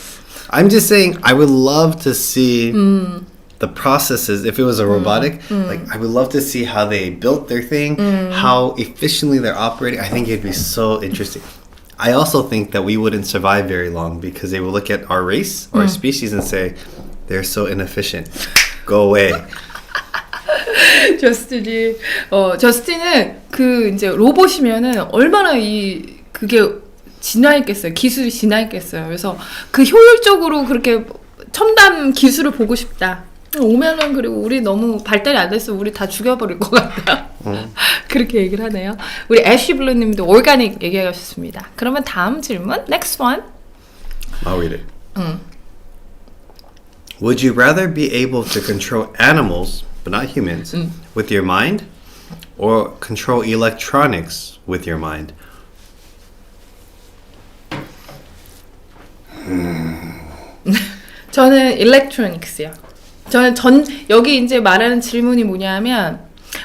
I'm just saying I would love to see the processes. If it was a robotic, like I would love to see how they built their thing, how efficiently they're operating. I think it'd be so interesting. I also think that we wouldn't survive very long because they will look at our race or our species and say, they're so inefficient. Go away. 저스틴은 그 이제 로봇이면은 얼마나 그게 진화했겠어요. 기술이 진화했겠어요. 그래서 그 효율적으로 그렇게 첨단 기술을 보고 싶다. 오면은 그리고 우리 너무 발달이 안 돼서 우리 다 죽여버릴 것 같다. 그렇게 얘기를 하네요. 우리 애쉬블루님도 오르가닉 얘기하셨습니다. 그러면 다음 질문, next one. I'll read it. Would you rather be able to control animals, but not humans, with your mind, or control electronics with your mind? 저는 electronics요. 저는 여기 이제 말하는 질문이 뭐냐면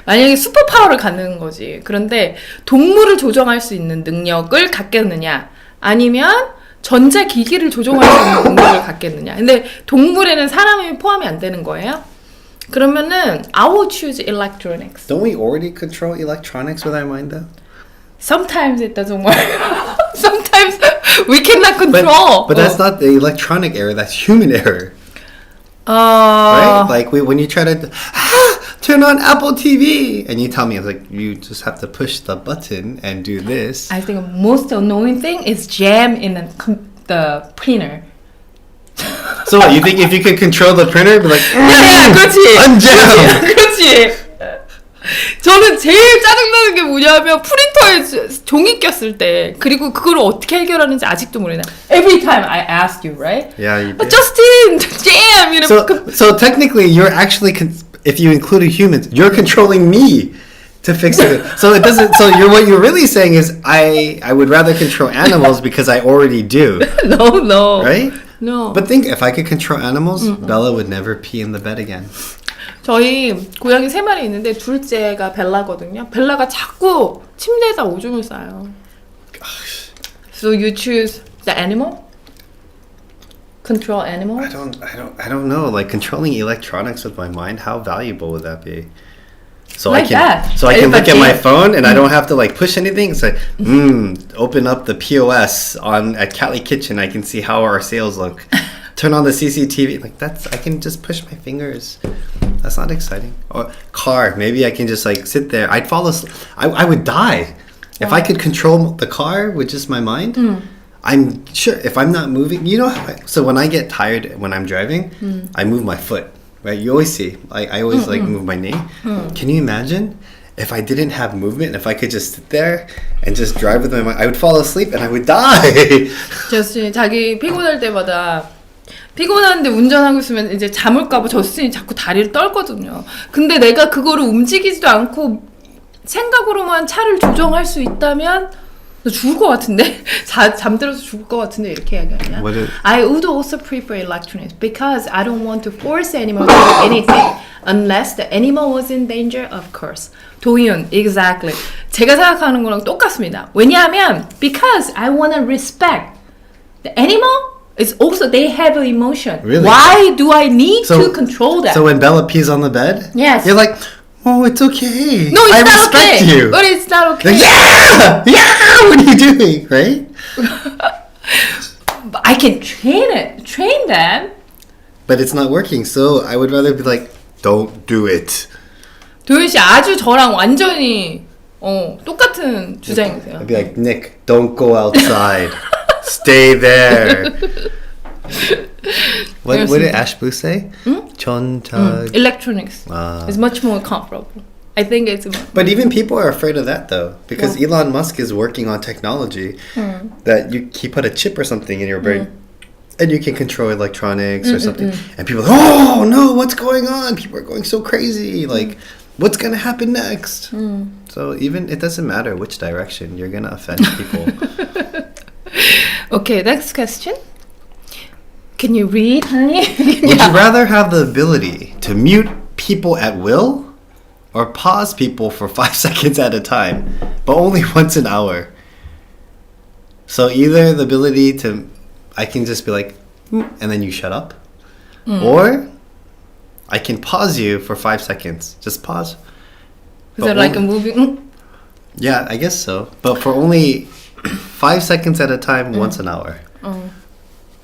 만약에 슈퍼파워를 갖는 거지. 그런데 동물을 조정할 수 있는 능력을 갖겠느냐 아니면 전자기기를 조종할 수 있는 능력을 갖겠느냐. 근데 동물에는 사람이 포함이 안 되는 거예요. 그러면은 I will choose electronics. Don't we already control electronics with our mind though? Sometimes it doesn't work. Sometimes we cannot control. But that's not the electronic error, that's human error. Right? Like when you try to turn on Apple TV and you tell me, I was like, you just have to push the button and do this. I think the most annoying thing is jam in the printer. So what, you think if you could control the printer, be like, 그렇지. unjam. 그렇지. 저는 제일 짜증나는 게 뭐냐면 프린터에 종이 꼈을 때 그리고 그걸 어떻게 해결하는지 아직도 모르겠네. Every time I ask you, right? Yeah, you did. Justin, jam. You know. So technically, you're actually, if you included humans, you're controlling me to fix it. So it doesn't. So what you're really saying is, I would rather control animals because I already do. No. Right? No. But think, if I could control animals, Bella would never pee in the bed again. 저희 고양이 3마리 있는데 둘째가 벨라거든요. 벨라가 자꾸 침대에다 오줌을 싸요. So you choose the animal? Control animal? I don't know. Like controlling electronics with my mind, how valuable would that be? So Like that. I can look at my But phone and I don't have to like push anything. It's like, open up the POS at Cali Kitchen. I can see how our sales look. Turn on the CCTV. Like I can just push my fingers. That's not exciting. Or car. Maybe I can just like sit there. I'd fall asleep. I would die. If I could control the car with just my mind, I'm sure if I'm not moving, you know how so when I get tired when I'm driving, I move my foot, right? You always see, I always like move my knee. Can you imagine if I didn't have movement, if I could just sit there and just drive with my mind, I would fall asleep and I would die. 저스틴이 자기 피곤할 때마다 피곤한데 운전하고 있으면 이제 잠을까봐 저스틴이 자꾸 다리를 떨거든요. 근데 내가 그거를 움직이지도 않고 생각으로만 차를 조정할 수 있다면 너 죽을 것 같은데? 잠들어서 죽을 것 같은데 이렇게 이야기하냐? I would also prefer electronics because I don't want to force animal to do anything unless the animal was in danger, of course. 도희윤, exactly. 제가 생각하는 거랑 똑같습니다. 왜냐하면 because I want to respect the animal. It's also they have an emotion. Really? Why do I need to control that? So when Bella pees on the bed, yes, you're like, oh, it's okay. No, it's I not respect okay. you. But it's not okay. Like, yeah. What are you doing, right? But I can train them. But it's not working. So I would rather be like, don't do it. 도윤 씨 아주 저랑 완전히 똑같은 주장이세요. I'd be like, Nick, don't go outside. Stay there. What did Ash Blue say? Electronics is much more comfortable. I think it's. But even people are afraid of that though, because Elon Musk is working on technology that he put a chip or something in your brain, and you can control electronics or something. And people are like, oh no, what's going on? People are going so crazy. Like, what's gonna happen next? So even it doesn't matter which direction, you're gonna offend people. Okay, next question. Can you read, honey? Would you rather have the ability to mute people at will or pause people for 5 seconds at a time, but only once an hour? So either the ability to, I can just be like, and then you shut up, or I can pause you for 5 seconds. Just pause. Is it like a movie? Yeah, I guess so. But for only 5 seconds at a time, once an hour.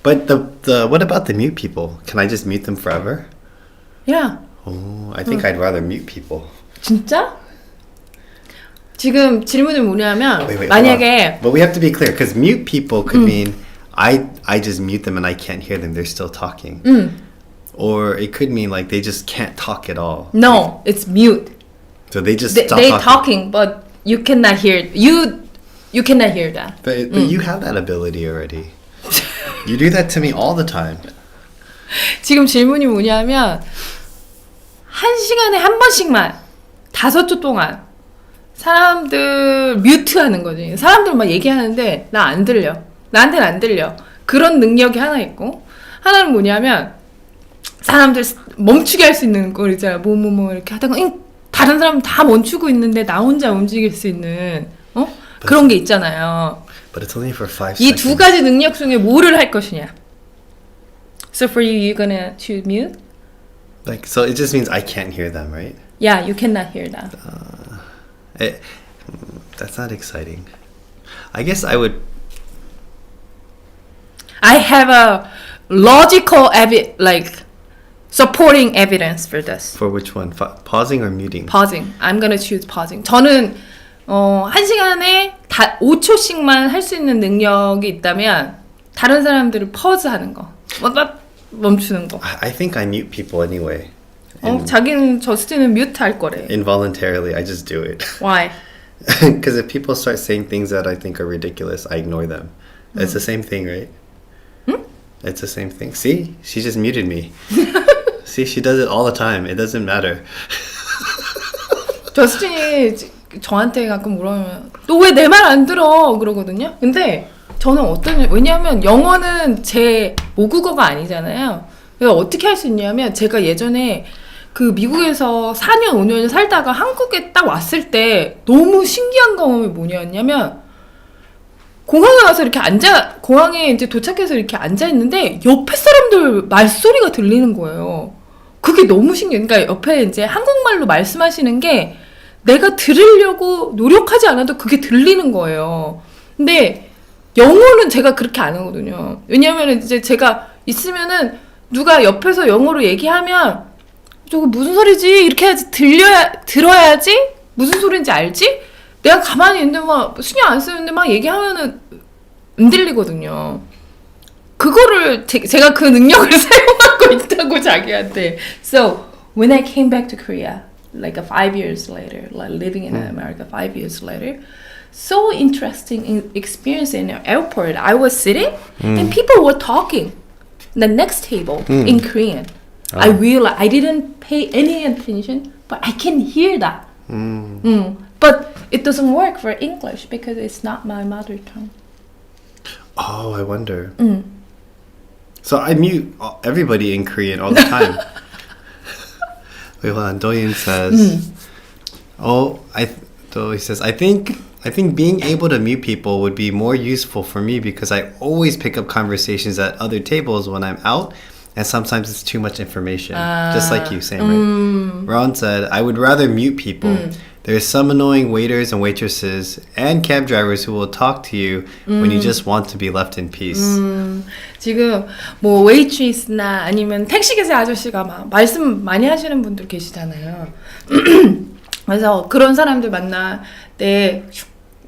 But the what about the mute people? Can I just mute them forever? Yeah. Oh, I think I'd rather mute people. 진짜? 지금 질문이 뭐냐면 Wait, 만약에 But we have to be clear because mute people could mean I just mute them and I can't hear them. They're still talking. Or it could mean like they just can't talk at all. No, it's mute. So they just stop they talking. talking, but you cannot hear. You cannot hear that. But you have that ability already. You do that to me all the time. 지금 질문이 뭐냐면 1시간에 한 번씩만 5초 동안 사람들 뮤트하는 거지. 사람들 막 얘기하는데 나 안 들려. 나한테는 안 들려. 그런 능력이 하나 있고 하나는 뭐냐면 사람들 멈추게 할 수 있는 거 있잖아. 뭐 이렇게 하다가 다른 사람 다 멈추고 있는데 나 혼자 움직일 수 있는 그런 게 있잖아요. But it's only for 5 이 seconds. 두 가지 능력 중에 뭐를 할 것이냐? So for you, you're gonna choose mute? Like so, it just means I can't hear them, right? Yeah, you cannot hear that. That's not exciting. I guess I would. I have a logical supporting evidence for this. For which one? Pausing or muting? Pausing. I'm gonna choose pausing. 저는 1시간에 5초씩만 할 수 있는 능력이 있다면 다른 사람들을 퍼즈하는 거. 멈추는 거. I think I mute people anyway. 자기는 저스틴은 뮤트 할 거래. Involuntarily, I just do it. Why? Because if people start saying things that I think are ridiculous, I ignore them. It's the same thing, right? It's the same thing. See? She just muted me. See, she does it all the time. It doesn't matter. 저스틴이 저한테 가끔 물어보면 너 왜 내 말 안 들어? 그러거든요. 근데 저는 왜냐하면 영어는 제 모국어가 아니잖아요. 그래서 어떻게 할 수 있냐면 제가 예전에 그 미국에서 4년 5년 살다가 한국에 딱 왔을 때 너무 신기한 경험이 뭐냐면 공항에 와서 이렇게 공항에 이제 도착해서 이렇게 앉아 있는데 옆에 사람들 말소리가 들리는 거예요. 그게 너무 신기해요. 그러니까 옆에 이제 한국말로 말씀하시는 게 내가 들으려고 노력하지 않아도 그게 들리는 거예요. 근데 영어는 제가 그렇게 안 하거든요. 왜냐면은 이제 제가 있으면은 누가 옆에서 영어로 얘기하면 저거 무슨 소리지? 이렇게 해야지 들어야지? 무슨 소리인지 알지? 내가 가만히 있는데 막 신경 안 쓰는데 막 얘기하면은 안 들리거든요. 그거를 제가 그 능력을 사용하고 있다고 자기한테. So when I came back to Korea, like 5 years later, like living in America 5 years later, so interesting experience in the airport. I was sitting and people were talking. The next table in Korean. Oh. I realized I didn't pay any attention, but I can hear that. But it doesn't work for English because it's not my mother tongue. Oh, I wonder. So I mute everybody in Korean all the time. Wait, hold on. Doyin says, he says, I think being able to mute people would be more useful for me because I always pick up conversations at other tables when I'm out, and sometimes it's too much information. Just like you saying, right? Ron said, I would rather mute people. There's some annoying waiters and waitresses and cab drivers who will talk to you when you just want to be left in peace. 지금 뭐 웨이트리스나 아니면 택시기사 아저씨가 막 말씀 많이 하시는 분들 계시잖아요. 그래서 그런 사람들 만나 때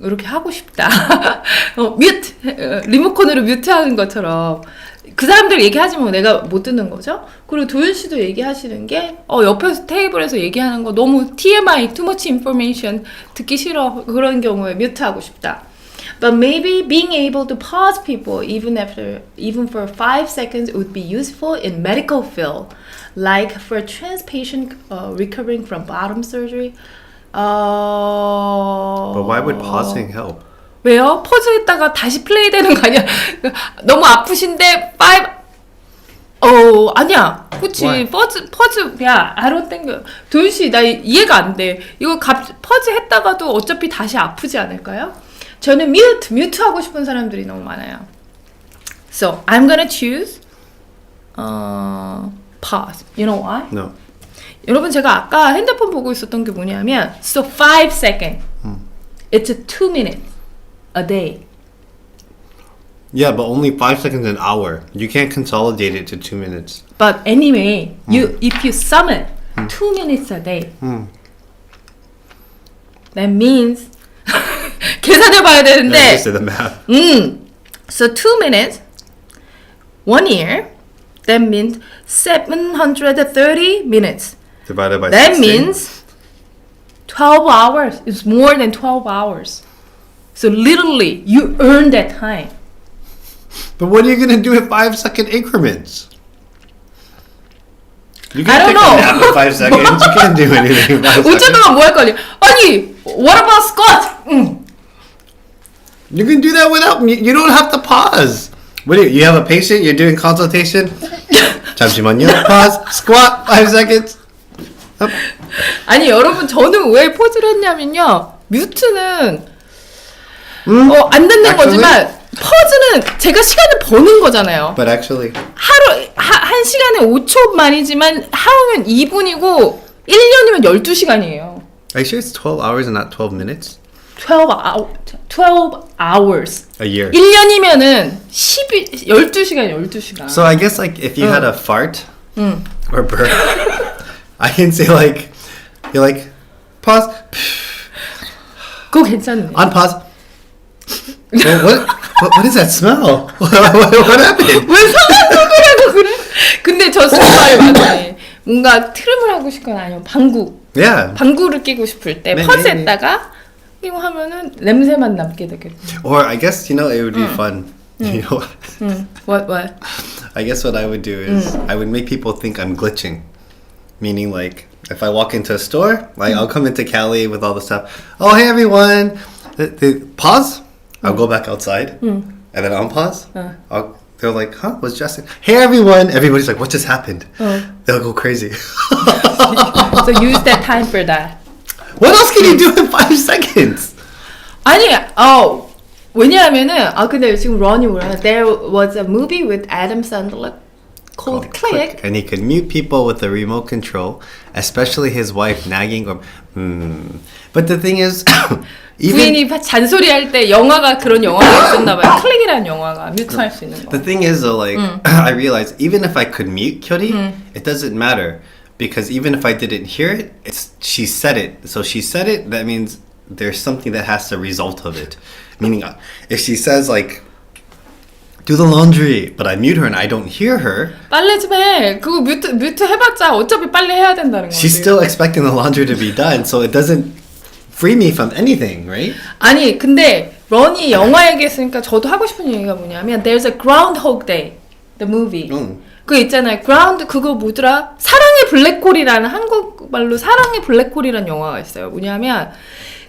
이렇게 하고 싶다. 뮤트! 리모컨으로 뮤트하는 것처럼 그 사람들 얘기하지만 내가 못 듣는 거죠. 그리고 도윤 씨도 얘기하시는 게 옆에서 테이블에서 얘기하는 거 너무 TMI, too much information 듣기 싫어. 그런 경우에 뮤트하고 싶다. But maybe being able to pause people even for 5 seconds would be useful in medical field, like for a trans patient recovering from bottom surgery. But why would pausing help? 왜요? 퍼즈했다가 다시 플레이 되는 거 아니야? 너무 아프신데 아니야. 그치. Why? 퍼즈, 야, I don't think, 도윤 씨, 나 이해가 안 돼. 이거 퍼즈 했다가도 어차피 다시 아프지 않을까요? 저는 뮤트 하고 싶은 사람들이 너무 많아요. So, I'm gonna choose, pause. You know why? No. 여러분, 제가 아까 핸드폰 보고 있었던 게 뭐냐면, so 5 seconds. It's 2 minutes a day. Yeah, but only 5 seconds an hour. You can't consolidate it to 2 minutes. But anyway, if you sum it, 2 minutes a day. That means 계산해 봐야 되는데. Just do the math. So 2 minutes, 1 year. That means 730 minutes. Divided by That 16. means 12 hours. It's more than 12 hours. So literally, you earn that time. But what are you going to do in 5-second increments? You I can don't take a know. nap in 5 seconds. You can't do anything in 5 5초 seconds. 동안 뭐 할 거니? 아니, what about squat? You can do that without... You don't have to pause. What do you have a patient? You're doing consultation? 잠시만요. Pause. Squat. 5 seconds. Up. 아니, 여러분, 저는 왜 포즈를 했냐면요. 뮤트는 안 듣는 Actually? 거지만 퍼즈는 제가 시간을 버는 거잖아요. But actually... 한 시간에 5초 만이지만 하루면 2분이고 1년이면 12시간이에요. Are you sure it's 12 hours and not 12 minutes? 12 hours. A year. 1년이면은 12시간, 12시간. So I guess like if you had a fart or burp, I can say like, you're like, pause, 그거 괜찮네. unpause. What is that smell? what happened? 왜 상한 소리라고 그래? 근데 저 쓰는 말이 맞네. 뭔가 트림을 하고 싶거나 아니면 Yeah. 방구를 끼고 싶을 때 네, 퍼즈에다가 끼고 하면은 냄새만 남게 되겠네. Or I guess, it would be fun. You know what? What? I guess what I would do is I would make people think I'm glitching. Meaning like, if I walk into a store, like I'll come into Cali with all the stuff. Oh, hey everyone. Pause. I'll go back outside. And then unpause. They're like, huh? What's Justin? Hey everyone. Everybody's like, what just happened? They'll go crazy. So use that time for that. What else can you do in 5 seconds? 아니, 왜냐하면은 근데 지금 런이 뭐라 There was a movie with Adam Sandler called Click. And he could mute people with the remote control, especially his wife nagging or. But the thing is, even 부인이 잔소리할 때 영화가 그런 영화가 있었나 봐요. 클릭이라는 영화가 뮤트할 수 있는 거. the thing is though, like I realized even if I could mute Kyori, it doesn't matter because even if I didn't hear it, she said it. So she said it. That means there's something that has to result of it. Meaning, if she says like. Do the laundry, but I mute her and I don't hear her. 빨래 좀 해. 그거 뮤트 해봤자 어차피 빨래 해야 된다는 거지. She's still expecting the laundry to be done, so it doesn't free me from anything, right? 아니 근데 런이 영화 얘기했으니까 저도 하고 싶은 얘기가 뭐냐면 There's a Groundhog Day, the movie. 그 있잖아요. 그거 뭐더라? 사랑의 블랙홀이라는 한국말로 사랑의 블랙홀이라는 영화가 있어요. 뭐냐면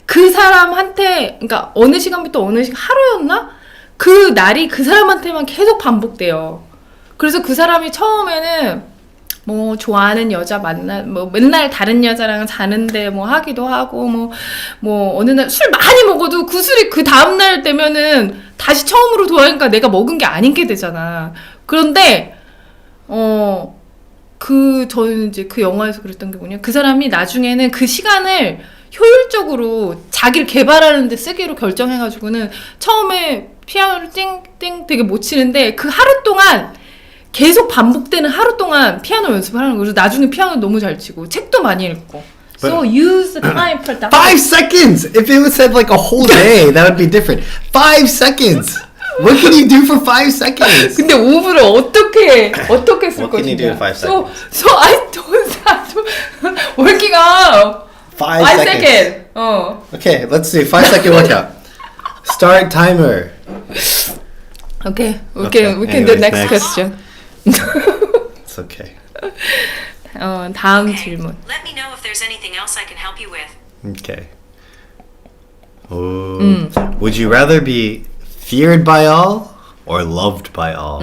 그 사람한테 그러니까 어느 시간부터 어느 시간 하루였나? 그 날이 그 사람한테만 계속 반복돼요. 그래서 그 사람이 처음에는 뭐 좋아하는 여자 뭐 맨날 다른 여자랑 자는데 뭐 하기도 하고 뭐 어느 날 술 많이 먹어도 그 술이 그 다음날 되면은 다시 처음으로 돌아가니까 내가 먹은 게 아닌 게 되잖아. 그런데 저는 이제 그 영화에서 그랬던 게 뭐냐, 그 사람이 나중에는 그 시간을 효율적으로 자기를 개발하는 데 쓰기로 결정해가지고는 처음에 피아노를 띵띵 되게 못 치는데 그 하루 동안 계속 반복되는 하루 동안 피아노 연습을 하는 거죠. 나중에 피아노 너무 잘 치고 책도 많이 읽고. So use the time for that. 5 seconds! If it was said like a whole day, that would be different. 5 seconds! What can you do for 5 seconds? 근데 5분을 어떻게 쓸 What can you do in 것인가? 5 seconds? So I don't working out. 5 seconds. Okay, let's do 5-second workout. Start timer. Okay, we Okay, can do anyways, next next. question. It's okay. 다음 질문. Let me know if there's anything else I can help you with. Okay. Ooh. Would you rather be feared by all or loved by all?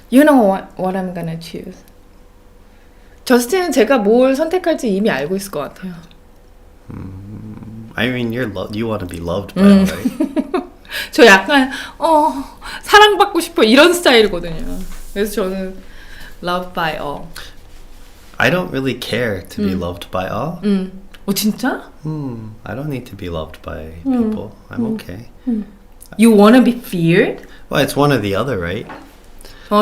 You know what I'm gonna choose. 저스틴은 제가 뭘 선택할지 이미 알고 있을 것 같아요. I mean, you want to be loved by all, right? 저 약간 사랑받고 싶어 이런 스타일이거든요. 그래서 저는 love by all. I don't really care to be loved by all. 진짜? I don't need to be loved by people. I'm okay. You wanna be feared? Well, it's one or the other, right?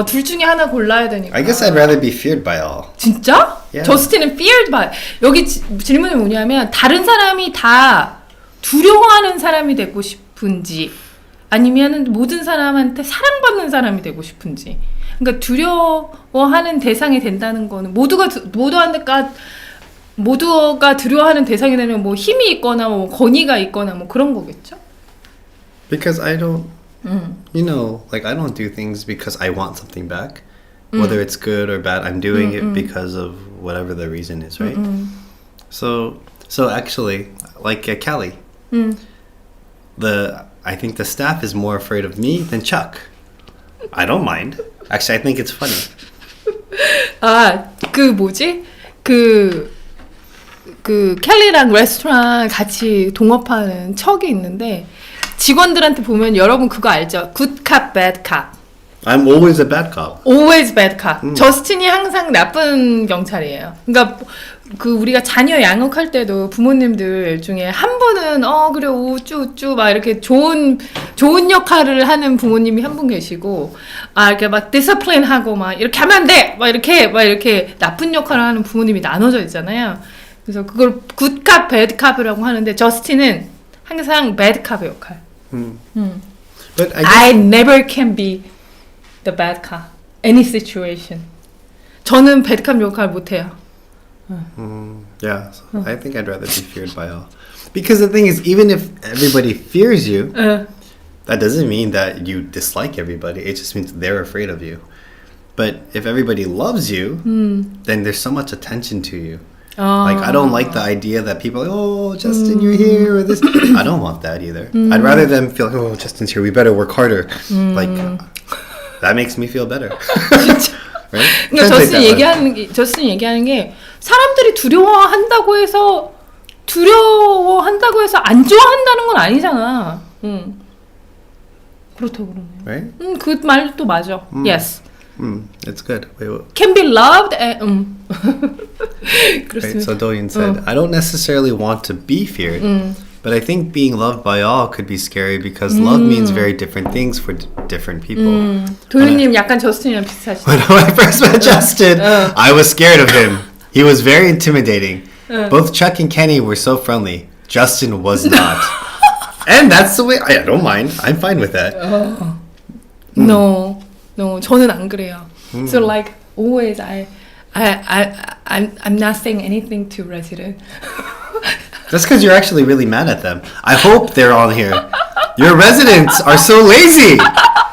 둘 중에 하나 골라야 되니까. I guess I'd rather be feared by all. 진짜? Yeah. 저스틴은 feared by. 여기 질문이 뭐냐면 다른 사람이 다 두려워하는 사람이 되고 싶은지 아니면 모든 사람한테 사랑받는 사람이 되고 싶은지. 그러니까 두려워하는 대상이 된다는 거는 모두가 두려워하는 대상이 되면 뭐 힘이 있거나 뭐 권위가 있거나 뭐 그런 거겠죠? Because I don't, you know, like I don't do things because I want something back. Whether it's good or bad, I'm doing it because of whatever the reason is, right? So actually, like Callie, I think the staff is more afraid of me than Chuck. I don't mind. Actually, I think it's funny. 켈리랑 레스토랑 같이 동업하는 척이 있는데 직원들한테 보면 여러분 그거 알죠? Good cop, bad cop. I'm always a bad cop. Always bad cop. 저스틴이 항상 나쁜 경찰이에요. 그러니까 우리가 자녀 양육할 때도 부모님들 중에 한 분은 그래 우쭈우쭈 막 이렇게 좋은 역할을 하는 부모님이 한 분 계시고 이렇게 막 디스플레인 하고 막 이렇게 하면 안 돼! 막 이렇게 나쁜 역할을 하는 부모님이 나눠져 있잖아요. 그래서 그걸 굿캅, 배드캅이라고 하는데 저스틴은 항상 배드캅의 역할. But I never can be the bad cop. Any situation. 저는 배드캅 역할 못해요. Yeah, so I think I'd rather be feared by all. Because the thing is, even if everybody fears you, that doesn't mean that you dislike everybody. It just means they're afraid of you. But if everybody loves you, then there's so much attention to you. Like, I don't like the idea that people are like, oh, Justin, you're here, or this. I don't want that either. I'd rather them feel like, oh, Justin's here, we better work harder. Like, that makes me feel better. Right? 그러니까 저스틴 얘기하는 게 사람들이 두려워한다고 해서 안 좋아한다는 건 아니잖아. 그렇다고 그러네요. right? 그 말도 맞아. Yes. It's good. Wait, what? Can be loved and Right, 그렇습니다. so Doyin said, I don't necessarily want to be feared, but I think being loved by all could be scary because love means very different things for different people. 도윤님 약간 저스틴이랑 비슷하시죠? When I first met Justin, I was scared of him. He was very intimidating. Both Chuck and Kenny were so friendly. Justin was not. And that's the way, I don't mind. I'm fine with that. No, 저는 안 그래요. So like always, I'm not saying anything to resident. That's because you're actually really mad at them. I hope they're on here. Your residents are so lazy.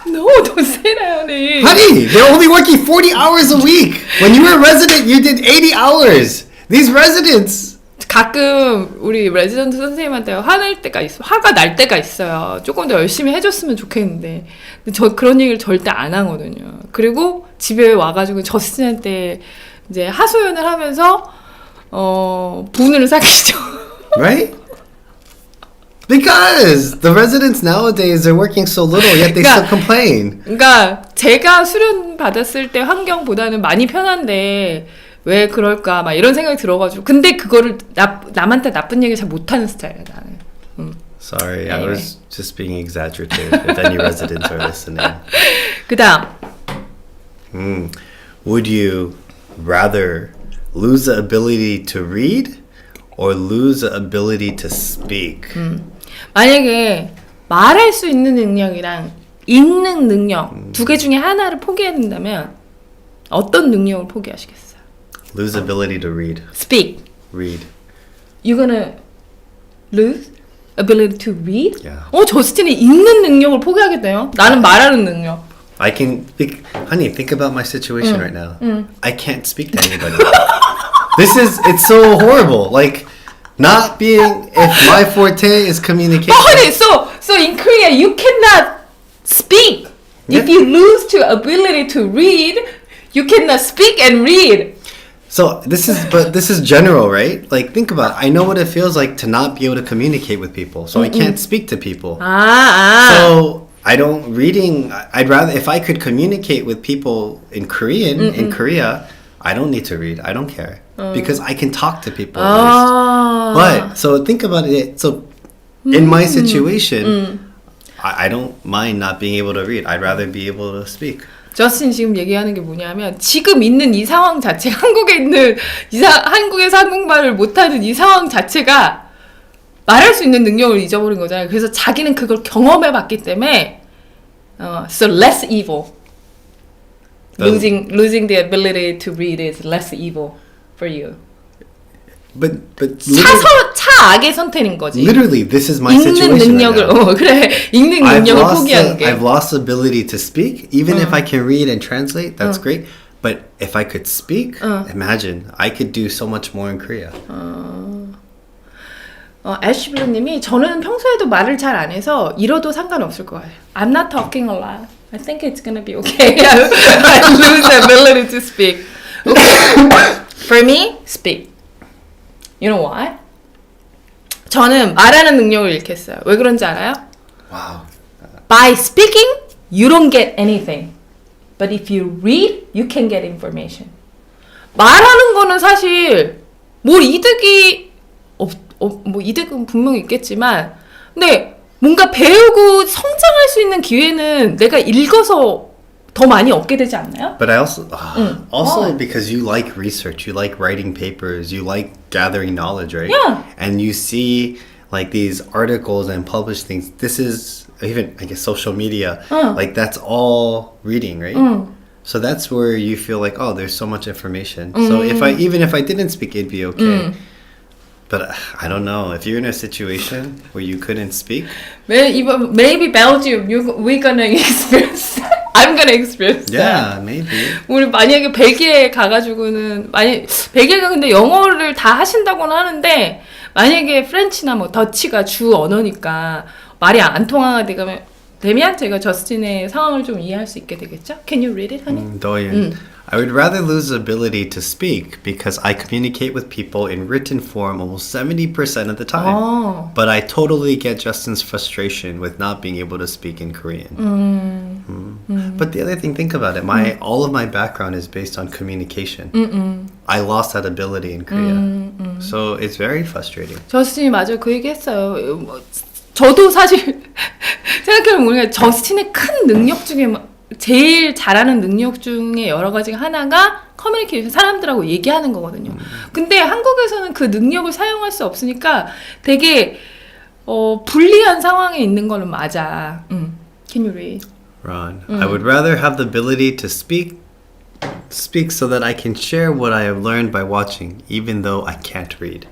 No, don't say that, honey. Honey, they're only working 40 hours a week. When you were a resident, you did 80 hours. These residents. 가끔 우리 레지던트 선생님한테 화가 날 때가 있어요. 조금 더 열심히 해줬으면 좋겠는데, 근데 저 그런 얘기를 절대 안 하거든요. 그리고 집에 와가지고 저스틴한테 이제 하소연을 하면서 분을 삭히죠. Right? Because the residents nowadays are working so little, yet they still complain. 그러니까 제가 수련 받았을 때 환경보다는 많이 편한데 왜 그럴까 막 이런 생각이 들어가지고, 근데 그거를 남한테 나쁜 얘기 잘 못하는 스타일이야 나는. Sorry, I was just being exaggerative. If any residents are listening. 그다음 Would you rather lose the ability to read or lose the ability to speak? 만약에 말할 수 있는 능력이랑 읽는 능력 두 개 중에 하나를 포기해야 된다면 어떤 능력을 포기하시겠어요? Lose ability to read. Speak. Read. You're gonna lose ability to read? Yeah. 저스틴이 읽는 능력을 포기하겠대요. 나는 말하는 능력. I can, honey, think about my situation right now. I can't speak to anybody. It's so horrible. Like, not being, if my forte is communication. honey, so in Korea you cannot speak. If you lose to ability to read, you cannot speak and read. So this is general, right? Like, think about it. I know what it feels like to not be able to communicate with people. So I can't speak to people. So I'd rather, if I could communicate with people in Korean, in Korea, I don't need to read. I don't care. Because I can talk to people at least. But, so think about it. So, in my situation, I don't mind not being able to read. I'd rather be able to speak. 저스틴 지금 얘기하는 게 뭐냐면 지금 있는 이 상황 자체, 한국에 있는 한국에서 한국말을 못하는 이 상황 자체가 말할 수 있는 능력을 잊어버린 거잖아요. 그래서 자기는 그걸 경험해봤기 때문에 so less evil. Losing the ability to read is less evil for you. But 차악의 선택인 거지. literally, this is my 읽는 situation 능력을 right now. 그래 읽는 능력을 포기하는 게. I've lost the ability to speak. Even if I can read and translate, that's great. But if I could speak, imagine I could do so much more in Korea. 애쉬블루님이 저는 평소에도 말을 잘 안 해서 이러도 상관없을 거예요. I'm not talking a lot. I think it's gonna be okay. I lose the ability to speak. For me, speak. You know why? 저는 말하는 능력을 잃겠어요. 왜 그런지 알아요? Wow. By speaking, you don't get anything. But if you read, you can get information. 말하는 거는 사실 뭐 이득이 뭐 이득은 분명히 있겠지만, 근데 뭔가 배우고 성장할 수 있는 기회는 내가 읽어서 더 많이 얻게 되지 않나요? But I also because you like research, you like writing papers, you like gathering knowledge, right? Yeah. And you see like these articles and published things. This is even, I guess, social media. Like that's all reading, right? So that's where you feel like, oh, there's so much information. So even if I didn't speak, it'd be okay. But I don't know. If you're in a situation where you couldn't speak, maybe Belgium, we're gonna experience. I'm gonna experience yeah, that. maybe. 우리 만약에 벨기에 가가지고는 벨기에가 근데 영어를 다 하신다고는 하는데 만약에 프렌치나 뭐 더치가 주 언어니까 말이 안 통하게 되면 제가 저스틴의 상황을 좀 이해할 수 있게 되겠죠? Can you read it, honey? Doyen. I would rather lose the ability to speak because I communicate with people in written form almost 70% of the time. Oh. But I totally get Justin's frustration with not being able to speak in Korean. But the other thing, think about it. All of my background is based on communication. I lost that ability in Korea. So it's very frustrating. 저스틴이 맞아 그 얘기 했어요. 저도 사실 생각해보면 우리가 저스틴의 큰 능력 중에 제일 잘하는 능력 중에 여러 가지가 하나가 커뮤니케이션, 사람들하고 얘기하는 거거든요. 근데 한국에서는 그 능력을 사용할 수 없으니까 되게 불리한 상황에 있는 거는 맞아. Can you read? Ron, I would rather have the ability to speak so that I can share what I have learned by watching, even though I can't read.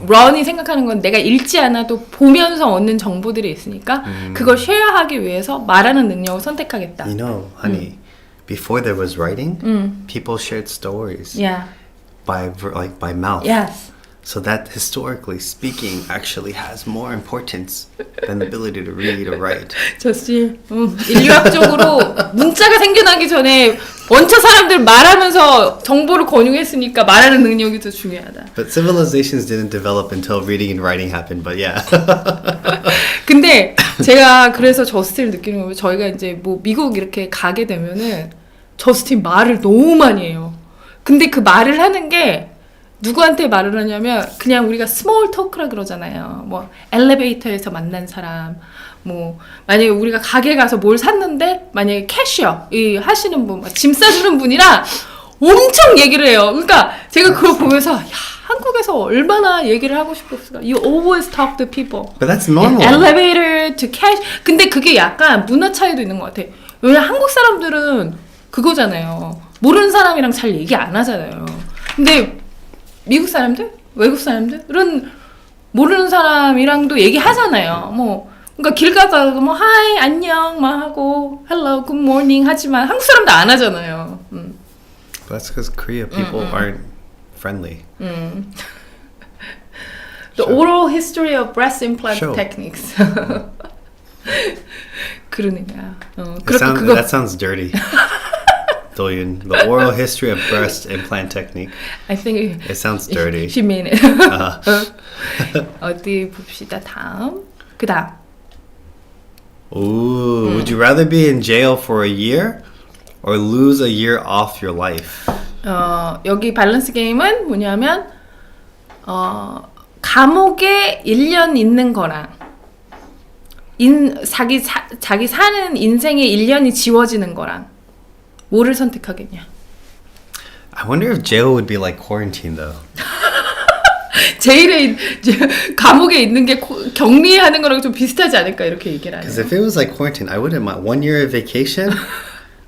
런이 생각하는 건 내가 읽지 않아도 보면서 얻는 정보들이 있으니까 그걸 쉐어하기 위해서 말하는 능력을 선택하겠다. You know, honey, before there was writing, people shared stories Yeah. by mouth. Yes. So that historically speaking actually has more importance than the ability to read or write. 저스틴, 인류학적으로 문자가 생겨나기 전에 원체 사람들 말하면서 정보를 공유했으니까 말하는 능력이 더 중요하다. But civilizations didn't develop until reading and writing happened, but yeah. 근데 제가 그래서 저스틴을 느끼는 거예요. 저희가 이제 뭐 미국 이렇게 가게 되면은 저스틴 말을 너무 많이 해요. 근데 그 말을 하는 게 누구한테 말을 하냐면 그냥 우리가 스몰 토크라 그러잖아요. 뭐 엘리베이터에서 만난 사람, 뭐 만약에 우리가 가게 가서 뭘 샀는데 만약에 캐셔 이 하시는 분, 짐 싸주는 분이랑 엄청 얘기를 해요. 그러니까 제가 그걸 보면서 야, 한국에서 얼마나 얘기를 하고 싶었을까. You always talk to people. But that's normal. Elevator to cash. 근데 그게 약간 문화 차이도 있는 것 같아. 왜냐면 한국 사람들은 그거잖아요. 모르는 사람이랑 잘 얘기 안 하잖아요. 근데 미국 사람들, 외국 사람들은 모르는 사람이랑도 얘기하잖아요. 뭐, 그러니까 길 가다가 뭐 하이 안녕 막 하고 hello good morning 하지만 한국 사람도 안 하잖아요. That's because Korea people aren't friendly. The oral history of breast implant Sure. techniques. 그러니까. That sounds dirty. Doyen, the oral history of breast implant technique. I think It sounds dirty. she mean it. 어디 봅시다. 다음. 그다음. Ooh, would you rather be in jail for a year or lose a year off your life? 여기 밸런스 게임은 뭐냐면 감옥에 1년 있는 거랑 자기 사는 인생의 1년이 지워지는 거랑 뭐를 선택하겠냐? I wonder if jail would be like quarantine though. 제일의 감옥에 있는 게 격리하는 거랑 좀 비슷하지 않을까 이렇게 얘기를 하네요. Because if it was like quarantine, I wouldn't mind. 1 year of vacation?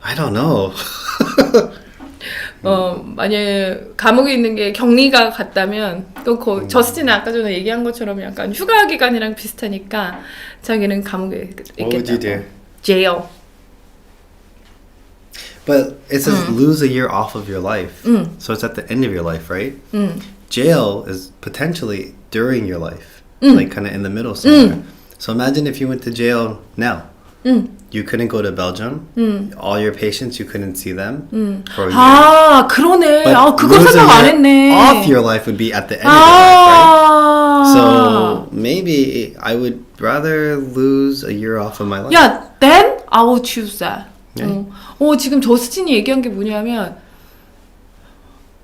I don't know. 만약에 감옥에 있는 게 격리가 같다면 또 저스틴은 아까 전에 얘기한 것처럼 약간 휴가 기간이랑 비슷하니까 자기는 감옥에 있겠다고. What would you do? jail. But it says lose a year off of your life. So it's at the end of your life, right? Jail is potentially during your life. Like kind of in the middle somewhere. So imagine if you went to jail now. You couldn't go to Belgium. All your patients, you couldn't see them for a year. 아, 그러네. 아, 그거 lose a 생각 안 year 했네. off your life would be at the end of your life, right? So maybe I would rather lose a year off of my life. 야, then I will choose that. 네. 지금 저스틴이 얘기한 게 뭐냐면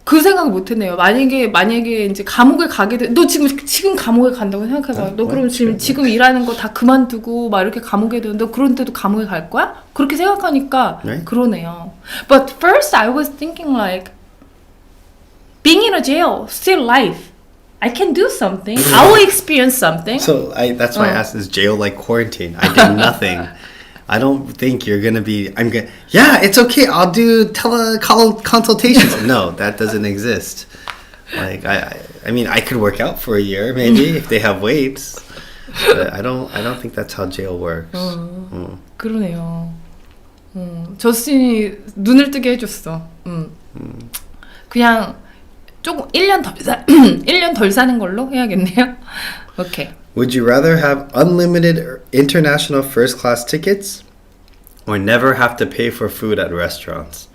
그 생각을 못했네요. 만약에 이제 감옥에 가게 돼, 너 지금 감옥에 간다고 생각해봐. 너 그럼 지금 일하는 거 다 그만두고 막 이렇게 감옥에 돼. 너 그런데도 감옥에 갈 거야? 그렇게 생각하니까 네? 그러네요. But first I was thinking like being in a jail, still life. I can do something. I will experience something. So that's why I asked, is jail like quarantine? I did nothing. I don't think you're gonna be. Yeah, it's okay. I'll do consultations. No, that doesn't exist. Like I mean, I could work out for a year maybe if they have weights. But I don't think that's how jail works. 그러네요. 저스틴이 눈을 뜨게 해줬어. 그냥 조금 1년 덜 1년 덜 사는 걸로 해야겠네요. 오케이. Would you rather have unlimited international first class tickets or never have to pay for food at restaurants?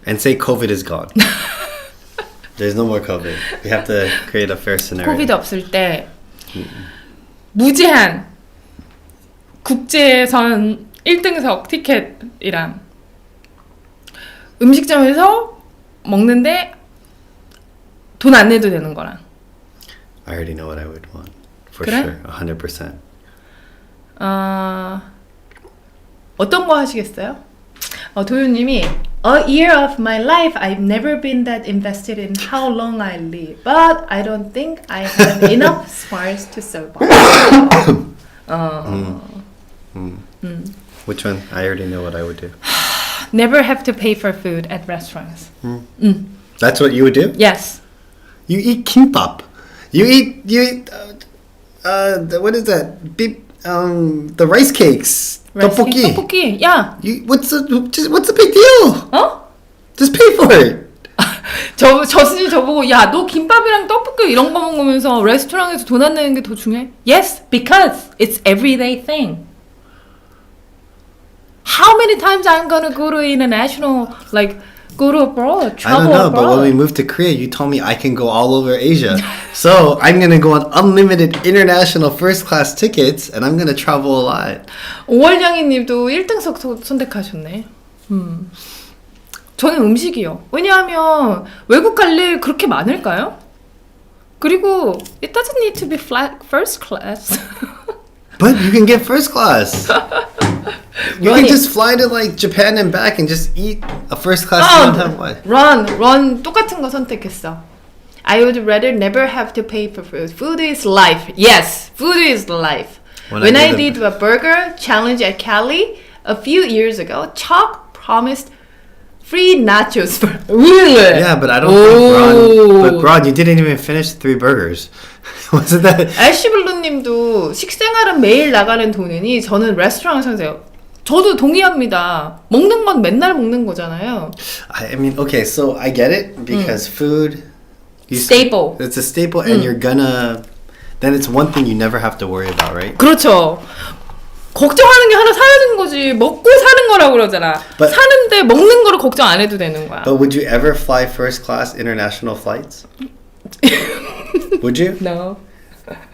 And say COVID is gone. There's no more COVID. We have to create a fair scenario. 코비드 없을 때 무제한 국제선 1등석 티켓이랑 음식점에서 먹는데 돈 안 내도 되는 거랑. I already know what I would want. For 그래? sure. 100%. 어떤 거 하시겠어요? 도윤님이 A year of my life, I've never been that invested in how long I live, but I don't think I have enough smiles to survive. Which one? I already know what I would do. Never have to pay for food at restaurants. That's what you would do? Yes. You eat kimbap. You eat what is that? The rice cakes. 떡볶이. 떡볶이. 야. What's the big deal? 어? Just pay for it. 저순이 저보고 야, 너 김밥이랑 떡볶이 이런 거 먹으면서 레스토랑에서 돈 안 내는 게 더 중요해? Yes, because it's everyday thing. How many times I'm gonna go to international, like go to abroad, I travel don't know, abroad? but when we moved to Korea, you told me I can go all over Asia. So I'm gonna go on unlimited international first class tickets, and I'm gonna travel a lot. 오월냥이님도 1등석 선택하셨네. 저는 음식이요. 왜냐하면 외국 갈 일 그렇게 많을까요? 그리고 it doesn't need to be first class. But you can get first class. You can just fly to like Japan and back and just eat a first class one time. What? Run 똑같은 거 선택했어. I would rather never have to pay for food. Food is life. Yes, food is life. When I did a burger challenge at Cali a few years ago, Chalk promised free nachos for really. Yeah, but I don't think Ron. But Ron, you didn't even finish 3 burgers. Wasn't that? 애쉬블루님도 식생활은 매일 나가는 돈이니 저는 레스토랑을 선택해요. 저도 동의합니다. 먹는 건 맨날 먹는 거잖아요. I mean, okay, so I get it because food. Staple. It's a staple, and you're gonna. Then it's one thing you never have to worry about, right? 그렇죠. 걱정하는 게 하나 사야 되는 거지. 먹고 사는 거라고 그러잖아. But- 사는데 먹는 거를 걱정 안 해도 되는 거야. But would you ever fly first class international flights? Would you? No.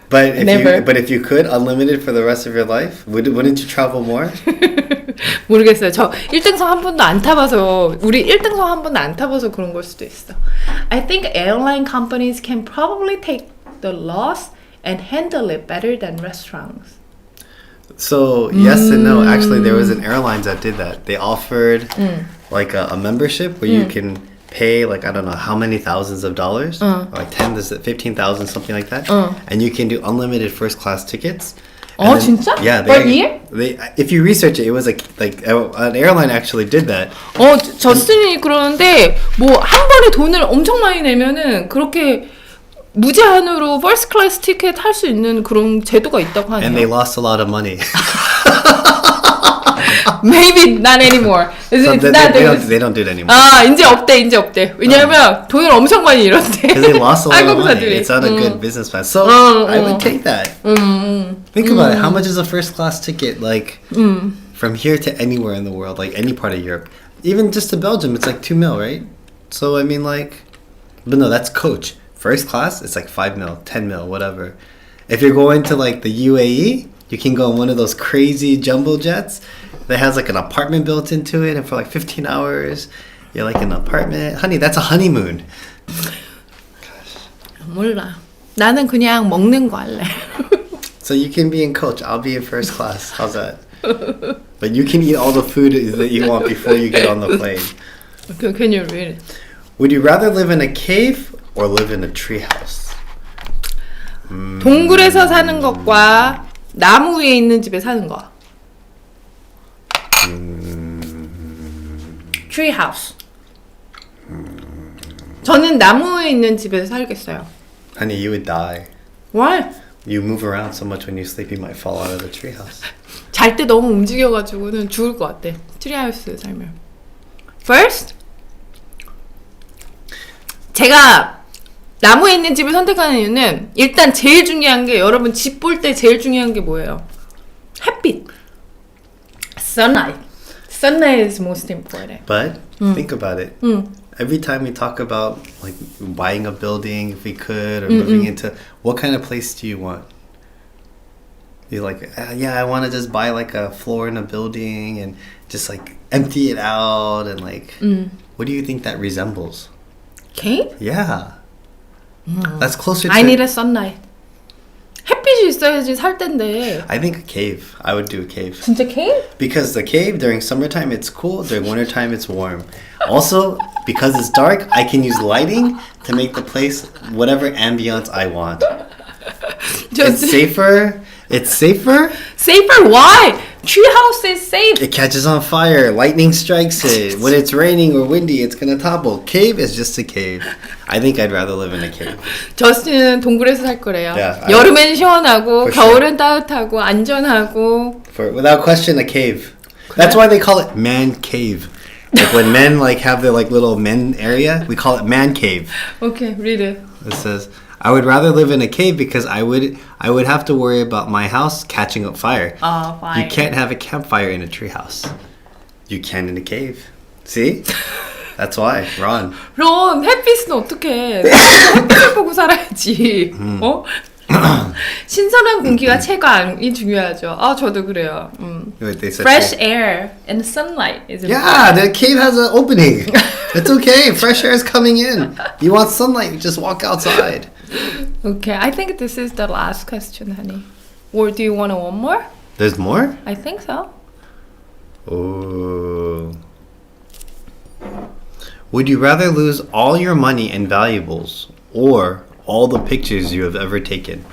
But Never. if you could unlimited for the rest of your life, wouldn't you travel more? 모르겠어요. 저 1등석 한 번도 안 타봐서 우리 1등석 한 번도 안 타봐서 그런 걸 수도 있어. I think airline companies can probably take the loss and handle it better than restaurants. So yes and no. Actually, there was an airlines that did that. They offered like a membership where you can pay like I don't know how many thousands of dollars, like 10 to 15,000, something like that, and you can do unlimited first class tickets. And then- 진짜? Yeah. Per year? If you research it, it was like an airline actually did that. 저스틴이 그러는데 뭐 한 번에 돈을 엄청 많이 내면은 그렇게 무제한으로 퍼스트 클래스 티켓 할 수 있는 그런 제도가 있다고 하네요. And they lost a lot of money. Maybe not anymore. So It's not they don't do it anymore. 이제 없대. 왜냐면 돈을 엄청 많이 잃었대. Because they lost a lot of money. 한국사들이. It's not a good business plan. So I would take that. Think about it. How much is a first class ticket like from here to anywhere in the world, like any part of Europe? Even just to Belgium, it's like 2 mil, right? So I mean like, but no, that's coach. First class, it's like 5 mil, 10 mil, whatever. If you're going to like the UAE, you can go on one of those crazy jumbo jets that has like an apartment built into it, and for like 15 hours, you're like in an apartment. Honey, that's a honeymoon. 몰라. 나는 그냥 먹는 거 할래. So you can be in coach, I'll be in first class. How's that? But you can eat all the food that you want before you get on the plane. Can you read it? Would you rather live in a cave or live in a treehouse? 동굴에서 사는 것과 나무 위에 있는 집에 사는 거. Tree house. 저는 나무 위에 있는 집에서 살겠어요. Honey, you would die. Why? You move around so much when you sleep, you might fall out of the treehouse. 잘 때 너무 움직여가지고는 죽을 것 같아. 트리하우스 살면. First, 제가 나무에 있는 집을 선택하는 이유는 일단 제일 중요한 게 여러분 집 볼 때 제일 중요한 게 뭐예요? 햇빛. Sunlight. Sunlight is most important. But think about it. Every time we talk about like buying a building, if we could, or moving into, what kind of place do you want? You're like, yeah, I want to just buy like a floor in a building and just like empty it out and like, what do you think that resembles? Cave? Yeah. That's closer to... I need a sunlight. 햇빛이 있어야지 살 텐데. I think a cave. I would do a cave. 진짜 cave? Because the cave, during summertime, it's cool. During wintertime, it's warm. Also, because it's dark, I can use lighting to make the place whatever ambiance I want. It's safer. It's safer. Safer? Why? Treehouse is safe. It catches on fire. Lightning strikes it. When it's raining or windy, it's gonna topple. Cave is just a cave. I think I'd rather live in a cave. 저스틴은 동굴에서 살 거래요. Yeah, 여름엔 시원하고 For 겨울엔 따뜻하고 안전하고. Without question, a cave. That's why they call it man cave. Like when men like have their like little men area, we call it man cave. Okay, read it. It says, I would rather live in a cave because I would have to worry about my house catching up fire. Oh, fine. You can't have a campfire in a treehouse. You can in a cave. See? That's why. Ron. 론, 햇빛은 어떡해. 햇빛을 보고 살아야지. 어? 신선한 공기가 체감이 중요하죠. 아, 저도 그래요. Wait, they said Fresh air and sunlight is Yeah, the cave has an opening. It's okay. Fresh air is coming in. You want sunlight, you just walk outside. Okay, I think this is the last question, honey. Or do you want one more? There's more? I think so. Oh. Would you rather lose all your money and valuables or all the pictures you have ever taken?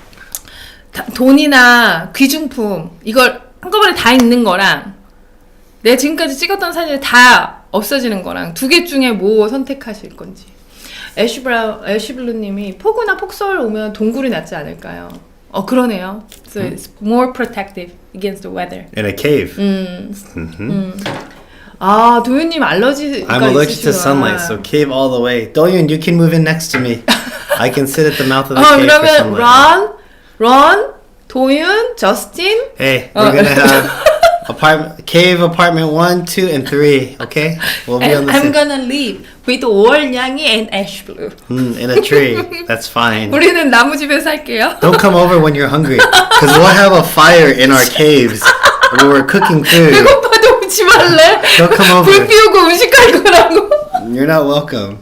돈이나 귀중품 이걸 한꺼번에 다 있는 거랑 내가 지금까지 찍었던 사진이 다 없어지는 거랑 두 개 중에 뭐 선택하실 건지. 애쉬블루님이 폭우나 폭설 오면 동굴이 낫지 않을까요? 그러네요. So it's more protective against the weather. In a cave. 아, 도윤님 알러지가 I'm allergic to 있으시구나. sunlight, so cave all the way. Doyun, you can move in next to me. I can sit at the mouth of the cave for 그러면 sunlight. 런, 도윤, 저스틴. Hey, we're gonna have cave apartment 1, 2, and 3. Okay, we'll be on And the I'm same. gonna live with 월냥이 and 애쉬블루. In a tree. That's fine. 우리는 나무집에 살게요. Don't come over when you're hungry, because we'll have a fire in our caves where we're cooking food. 배고파도 오지 말래. Don't come over. 불 피우고 음식 할 거라고. You're not welcome.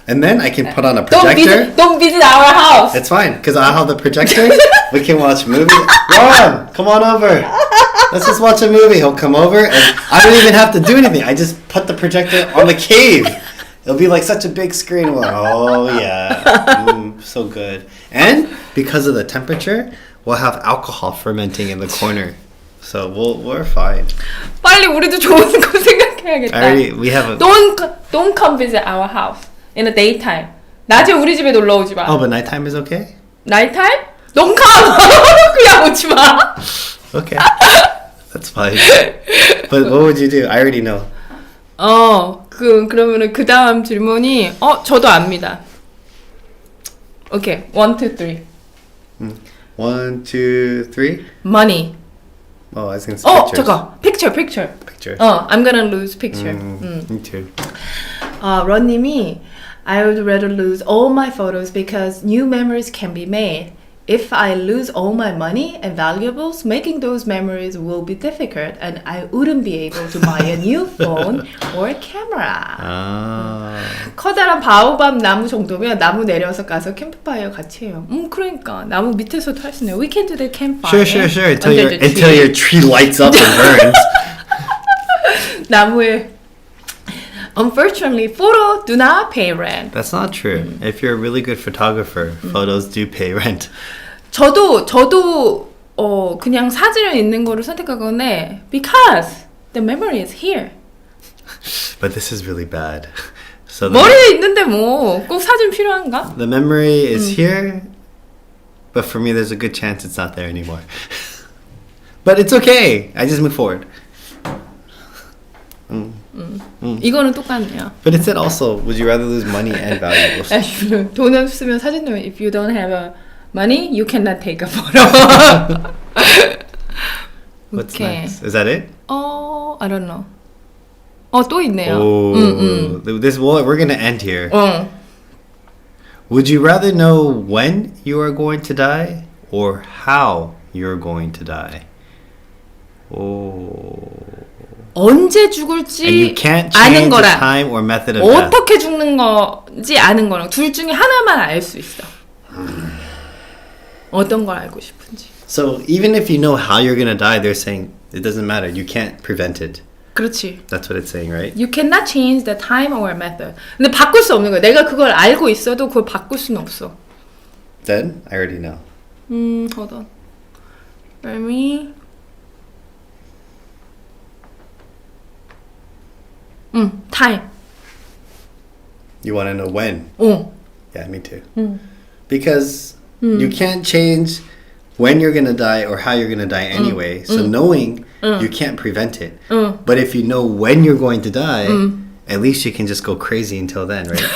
And then I can put on a projector. Don't visit our house. It's fine, because I'll have the projector. We can watch movies. Ron, come on over. Let's just watch a movie. He'll come over, and I don't even have to do anything. I just put the projector on the cave. It'll be like such a big screen. Oh, yeah. So good. And because of the temperature, we'll have alcohol fermenting in the corner. So we're fine. 빨리 우리도 좋은 거 생각해야겠다. We have a... Don't come visit our house in the daytime. 낮에 우리 집에 놀러 오지 마. Oh, but nighttime is okay? Nighttime? Don't come. 그냥 오지 마. Okay. That's fine. But what would you do? I already know. 그러면은 그 다음 질문이 저도 압니다. Okay, 1, 2, 3. 1, 2, 3. Money. Oh, I was gonna say pictures. 잠깐. Picture. Picture. I'm gonna lose picture. Me too. 런님이 I would rather lose all my photos because new memories can be made. If I lose all my money and valuables, making those memories will be difficult and I wouldn't be able to buy a new phone or camera. 커다란 바오밤 나무 정도면 나무 내려서 가서 캠프파이어 같이 해요. 그러니까 나무 밑에서도 할 수 있네요. We can do the campfire. Sure. under the Until tree. your tree lights up and burns. 나무에 Unfortunately, photo do not pay rent. That's not true. If you're a really good photographer, photos do pay rent. 저도 그냥 사진을 있는 거를 선택하거나 because the memory is here. But this is really bad. So 머리에 있는데 뭐 꼭 사진 필요한가? the memory is here, but for me, there's a good chance it's not there anymore. But it's okay. I just move forward. 이거는 똑같네요. But it said also, would you rather lose money and valuables? 돈 없으면 사진 넣으면 if you don't have money, you cannot take a photo. What's Okay. next? Is that it? I don't know. 또 있네요. Oh, this we're gonna end here. Would you rather know when you are going to die or how you're going to die? Oh. 언제 And you 죽을지 can't 아는 change the 거랑 time or method of death. 어떻게 죽는 건지 아는 거랑 둘 중에 하나만 알 수 있어. 어떤 걸 알고 싶은지. So even if you know how you're gonna die, they're saying it doesn't matter. You can't prevent it. 그렇지. That's what it's saying, right? You cannot change the time or method. 근데 바꿀 수 없는 거야. 내가 그걸 알고 있어도 그걸 바꿀 수는 없어. Then I already know. Hold on. Let me. Time. You want to know when? Yeah, me too. Because you can't change when you're gonna die or how you're gonna die anyway. So knowing you can't prevent it. But if you know when you're going to die, at least you can just go crazy until then, right?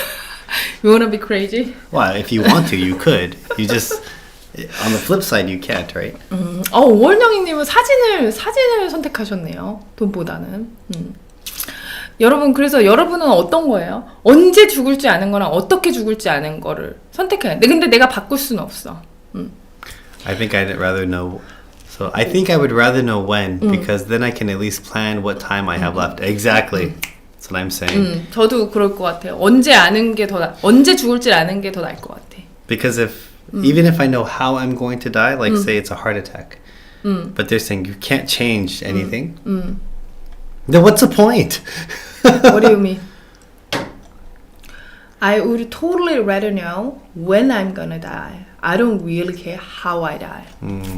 You wanna be crazy? Well, if you want to, you could. You just on the flip side, you can't, right? 오월영이님은 사진을 선택하셨네요. 돈보다는. 여러분 그래서 여러분은 어떤 거예요? 언제 죽을지 아는 거랑 어떻게 죽을지 아는 거를 선택해야 돼. 근데 내가 바꿀 수는 없어. I think I'd rather know. So I think I would rather know when because then I can at least plan what time I have left. Exactly. That's what I'm saying. 저도 그럴 것 같아요. 언제 죽을지 아는 게 더 나을 것 같아. Because even if I know how I'm going to die, like say it's a heart attack, but they're saying you can't change anything, then what's the point? What do you mean? I would totally rather know when I'm gonna die. I don't really care how I die.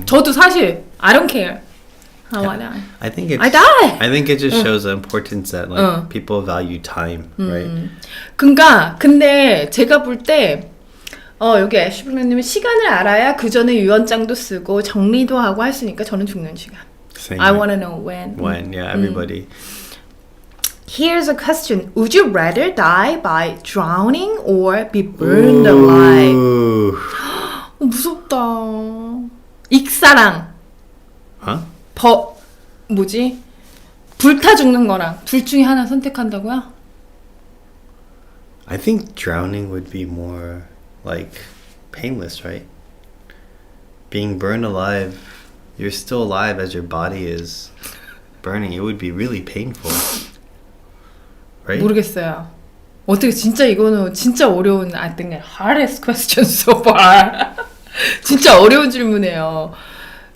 저도 사실 I don't care how I die. I think I die. I think it just shows the importance that like people value time, right? 그러니까 근데 제가 볼 때 여기 애쉬블랙님은 시간을 알아야 그 전에 유언장도 쓰고 정리도 하고 할 수 있으니까 저는 죽는 시간. Same, I right? want to know when. When, yeah, everybody. Here's a question. Would you rather die by drowning or be burned alive? Ooh. 무섭다. 익사랑 Huh? 불타 죽는 거랑 둘 중에 하나 선택한다고요? I think drowning would be more like painless, right? Being burned alive, you're still alive as your body is burning. It would be really painful, right? 모르겠어요. 어떻게 진짜 이거는 진짜 어려운 I think the hardest question so far. 진짜 어려운 질문이에요.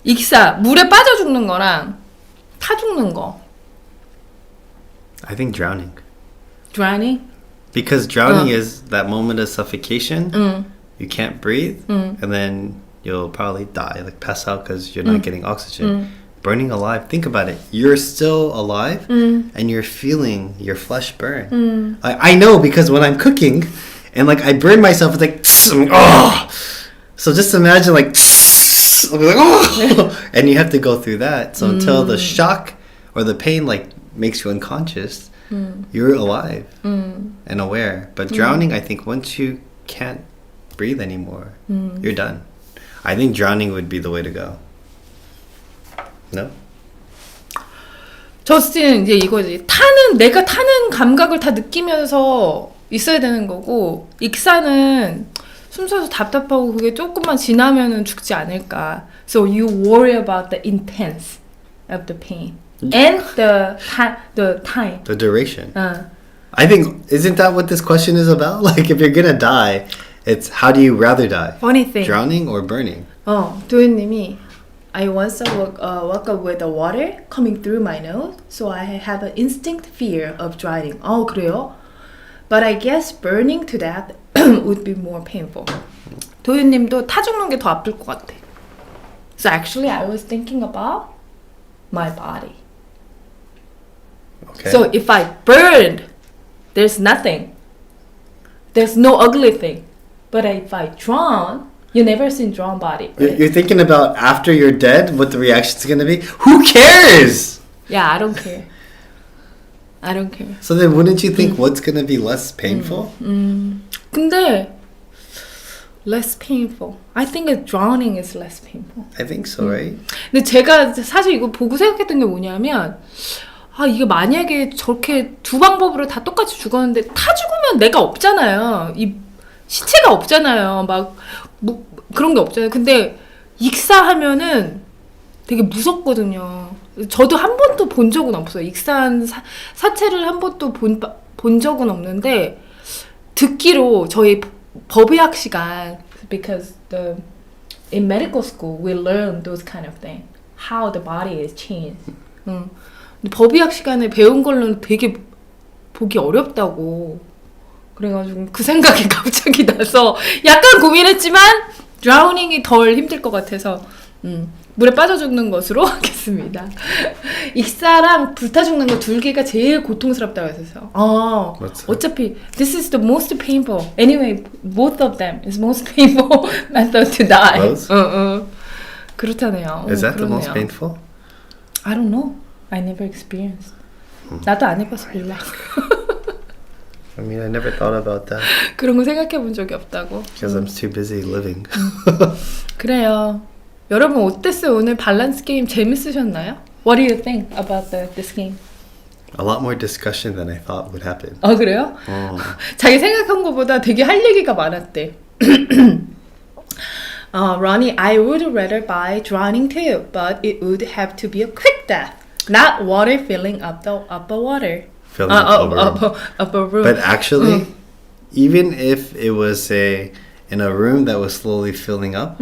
익사 물에 빠져 죽는 거랑 타 죽는 거. I think drowning. Drowning? Because drowning is that moment of suffocation. You can't breathe, and then you'll probably die, like pass out because you're not getting oxygen. Burning alive, think about it. You're still alive, and you're feeling your flesh burn. I know because when I'm cooking, and like I burn myself, it's like, I'm like, oh. So just imagine like, I'll be like, oh, and you have to go through that. So until the shock or the pain like makes you unconscious, you're alive and aware. But drowning, I think once you can't breathe anymore, you're done. I think drowning would be the way to go. No? 저스틴은 이제 이거지. 내가 타는 감각을 다 느끼면서 있어야 되는 거고, 익사는 숨쉬어서 답답하고 그게 조금만 지나면은 죽지 않을까. So you worry about the intense of the pain and the time. The duration. I think, isn't that what this question is about? Like if you're gonna die, it's how do you rather die? Funny thing. Drowning or burning? 도현님이 I once woke up with the water coming through my nose, so I have an instinct fear of drowning. 그래요? But I guess burning to death would be more painful. 도윤님도 타 죽는 게 더 아플 것 같아. So actually, I was thinking about my body. Okay. So if I burned, there's nothing. There's no ugly thing. But if I drown, you never seen drowned body. Right? You're thinking about after you're dead, what the reaction's gonna be? Who cares? Yeah, I don't care. I don't care. So then wouldn't you think what's going to be less painful? 근데 less painful. I think drowning is less painful. I think so, right? 근데 제가 사실 이거 보고 생각했던 게 뭐냐면 이게 만약에 저렇게 두 방법으로 다 똑같이 죽었는데 타 죽으면 내가 없잖아요. 이 시체가 없잖아요. 막 뭐, 그런 게 없잖아요. 근데 익사하면은 되게 무섭거든요. 저도 한 번도 본 적은 없어요. 익사한 사체를 한 번도 본 적은 없는데 듣기로 저희 법의학 시간 because in medical school we learn those kind of things. How the body is changed. 근데 법의학 시간에 배운 걸로는 되게 보기 어렵다고. 그래가지고 그 생각이 갑자기 나서 약간 고민했지만 드라우닝이 덜 힘들 것 같아서 물에 빠져 죽는 것으로 하겠습니다. 익사랑 불타 죽는 거 둘 개가 제일 고통스럽다고 해서 어차피 this is the most painful. Anyway, both of them is most painful method to die. 그렇다네요. Is that the 그러네요. most painful? I don't know. I never experienced. 나도 안 해봐서 몰라. I mean, I never thought about that 그런 거 생각해 본 적이 없다고. because I'm too busy living. 그래요. 여러분 어땠어요? 오늘 밸런스 게임 재밌으셨나요? What do you think about this game? A lot more discussion than I thought would happen. 그래요? Oh. 자기 생각한 것보다 되게 할 얘기가 많았대. Ronnie, I would rather buy drowning too, but it would have to be a quick death, not water filling up the upper water. Filling up a room. Up a room. But actually, even if it was in a room that was slowly filling up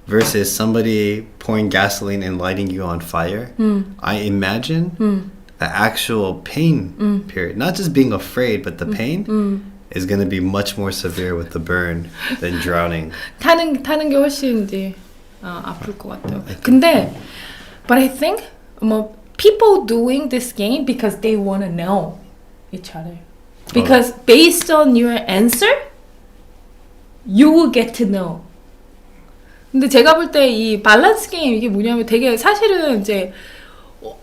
versus somebody pouring gasoline and lighting you on fire, I imagine the actual pain period, not just being afraid, but the pain is going to be much more severe with the burn than drowning. 타는 게 훨씬 이제 아플 것 같아요. 근데 but I think 뭐 people doing this game because they want to know each other. Because based on your answer, you will get to know. 근데 제가 볼 때 이 밸런스 게임 이게 뭐냐면 되게 사실은 이제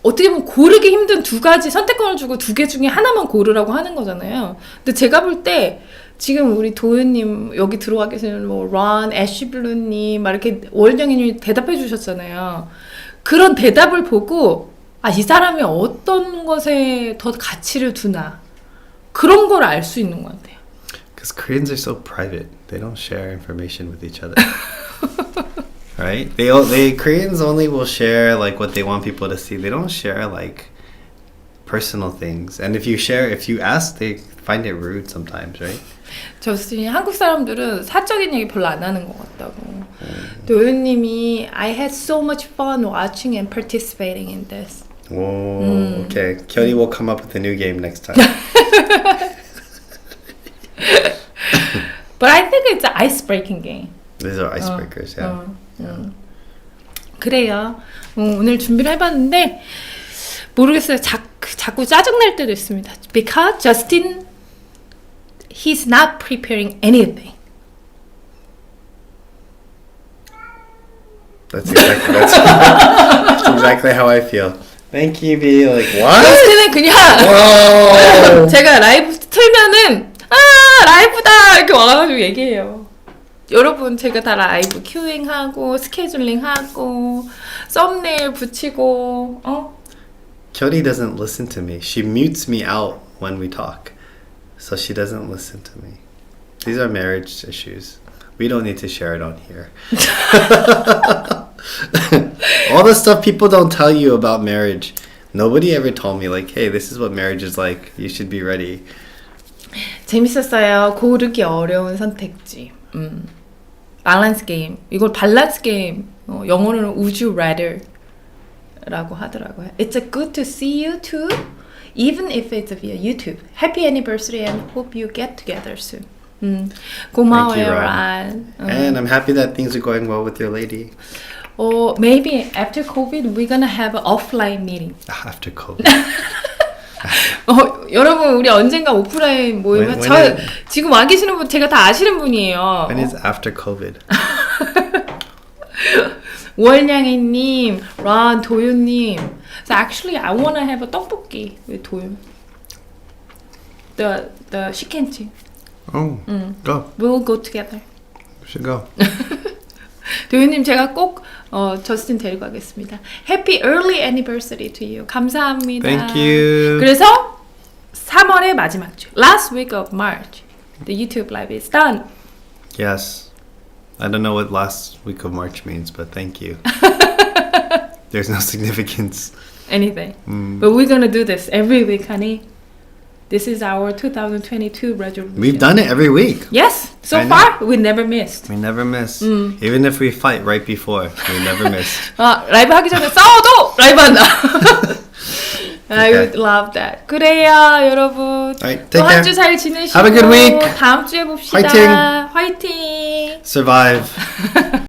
어떻게 보면 고르기 힘든 두 가지 선택권을 주고 두 개 중에 하나만 고르라고 하는 거잖아요. 근데 제가 볼 때 지금 우리 도윤님 여기 들어와 계시는 뭐 런, 애쉬블루님 막 이렇게 월정이님이 대답해 주셨잖아요. 그런 대답을 보고 이 사람이 어떤 것에 더 가치를 두나 그런 걸 알 수 있는 것 같아요. Because Koreans are so private. They don't share information with each other. Right? They Koreans only will share like what they want people to see. They don't share like personal things. And if you ask, they find it rude sometimes, right? 한국 사람들은 사적인 얘기 별로 안 하는 것 같다고. 도윤님이 I had so much fun watching and participating in this. Oh, okay. Kyori will come up with a new game next time. But I think it's an ice-breaking game. These are icebreakers, yeah. 그래요. 오늘 준비를 해봤는데 모르겠어요. 자꾸 짜증날 때도 있습니다. Because Justin, he's not preparing anything. That's exactly how I feel. Thank you, B. Like, what? 저스틴은 그냥 Whoa! 제가 라이브 틀면은 라이브다 이렇게 와가지고 얘기해요. 여러분 제가 다 라이브 큐잉하고 스케줄링하고 썸네일 붙이고 Kyori doesn't listen to me. She mutes me out when we talk. So she doesn't listen to me. These are marriage issues. We don't need to share it on here. All the stuff people don't tell you about marriage. Nobody ever told me like, hey, this is what marriage is like. You should be ready. 재밌었어요. 고르기 어려운 선택지. 밸런스 게임. 이걸 밸런스 게임. 영어로는 Would you rather 라고 하더라고요. It's a good to see you too, even if it's via YouTube. Happy anniversary and hope you get together soon. 고마워요, Thank you, 란. And I'm happy that things are going well with your lady. Maybe after COVID we're gonna have an offline meeting. After COVID. 여러분 우리 언젠가 오프라인 모이면 지금 와 계시는 분 제가 다 아시는 분이에요. When is after COVID? 월냥이님, 란, 도윤님. So actually I wanna have a 떡볶이 with 도윤. the 시켄치. Oh, go. We'll go together. We should go. 도윤님 제가 꼭 저스틴 데리고 가겠습니다. Happy early anniversary to you. 감사합니다. Thank you. 그래서 3월의 마지막 주, last week of March, the YouTube live is done. Yes. I don't know what last week of March means, but thank you. There's no significance. Anything. But we're gonna do this every week, honey. This is our 2022 resolution. We've done it every week. Yes. So I know. far, we never missed. We never miss. Even if we fight right before, we never miss. 라이브 하기 전에 싸워도 라이브 한다. I Okay. would love that. 그래요, 여러분. Alright, 또 take 한 care. 주 잘 지내시고 Have a good week. 다음 주에 봅시다. 화이팅! 화이팅! Survive.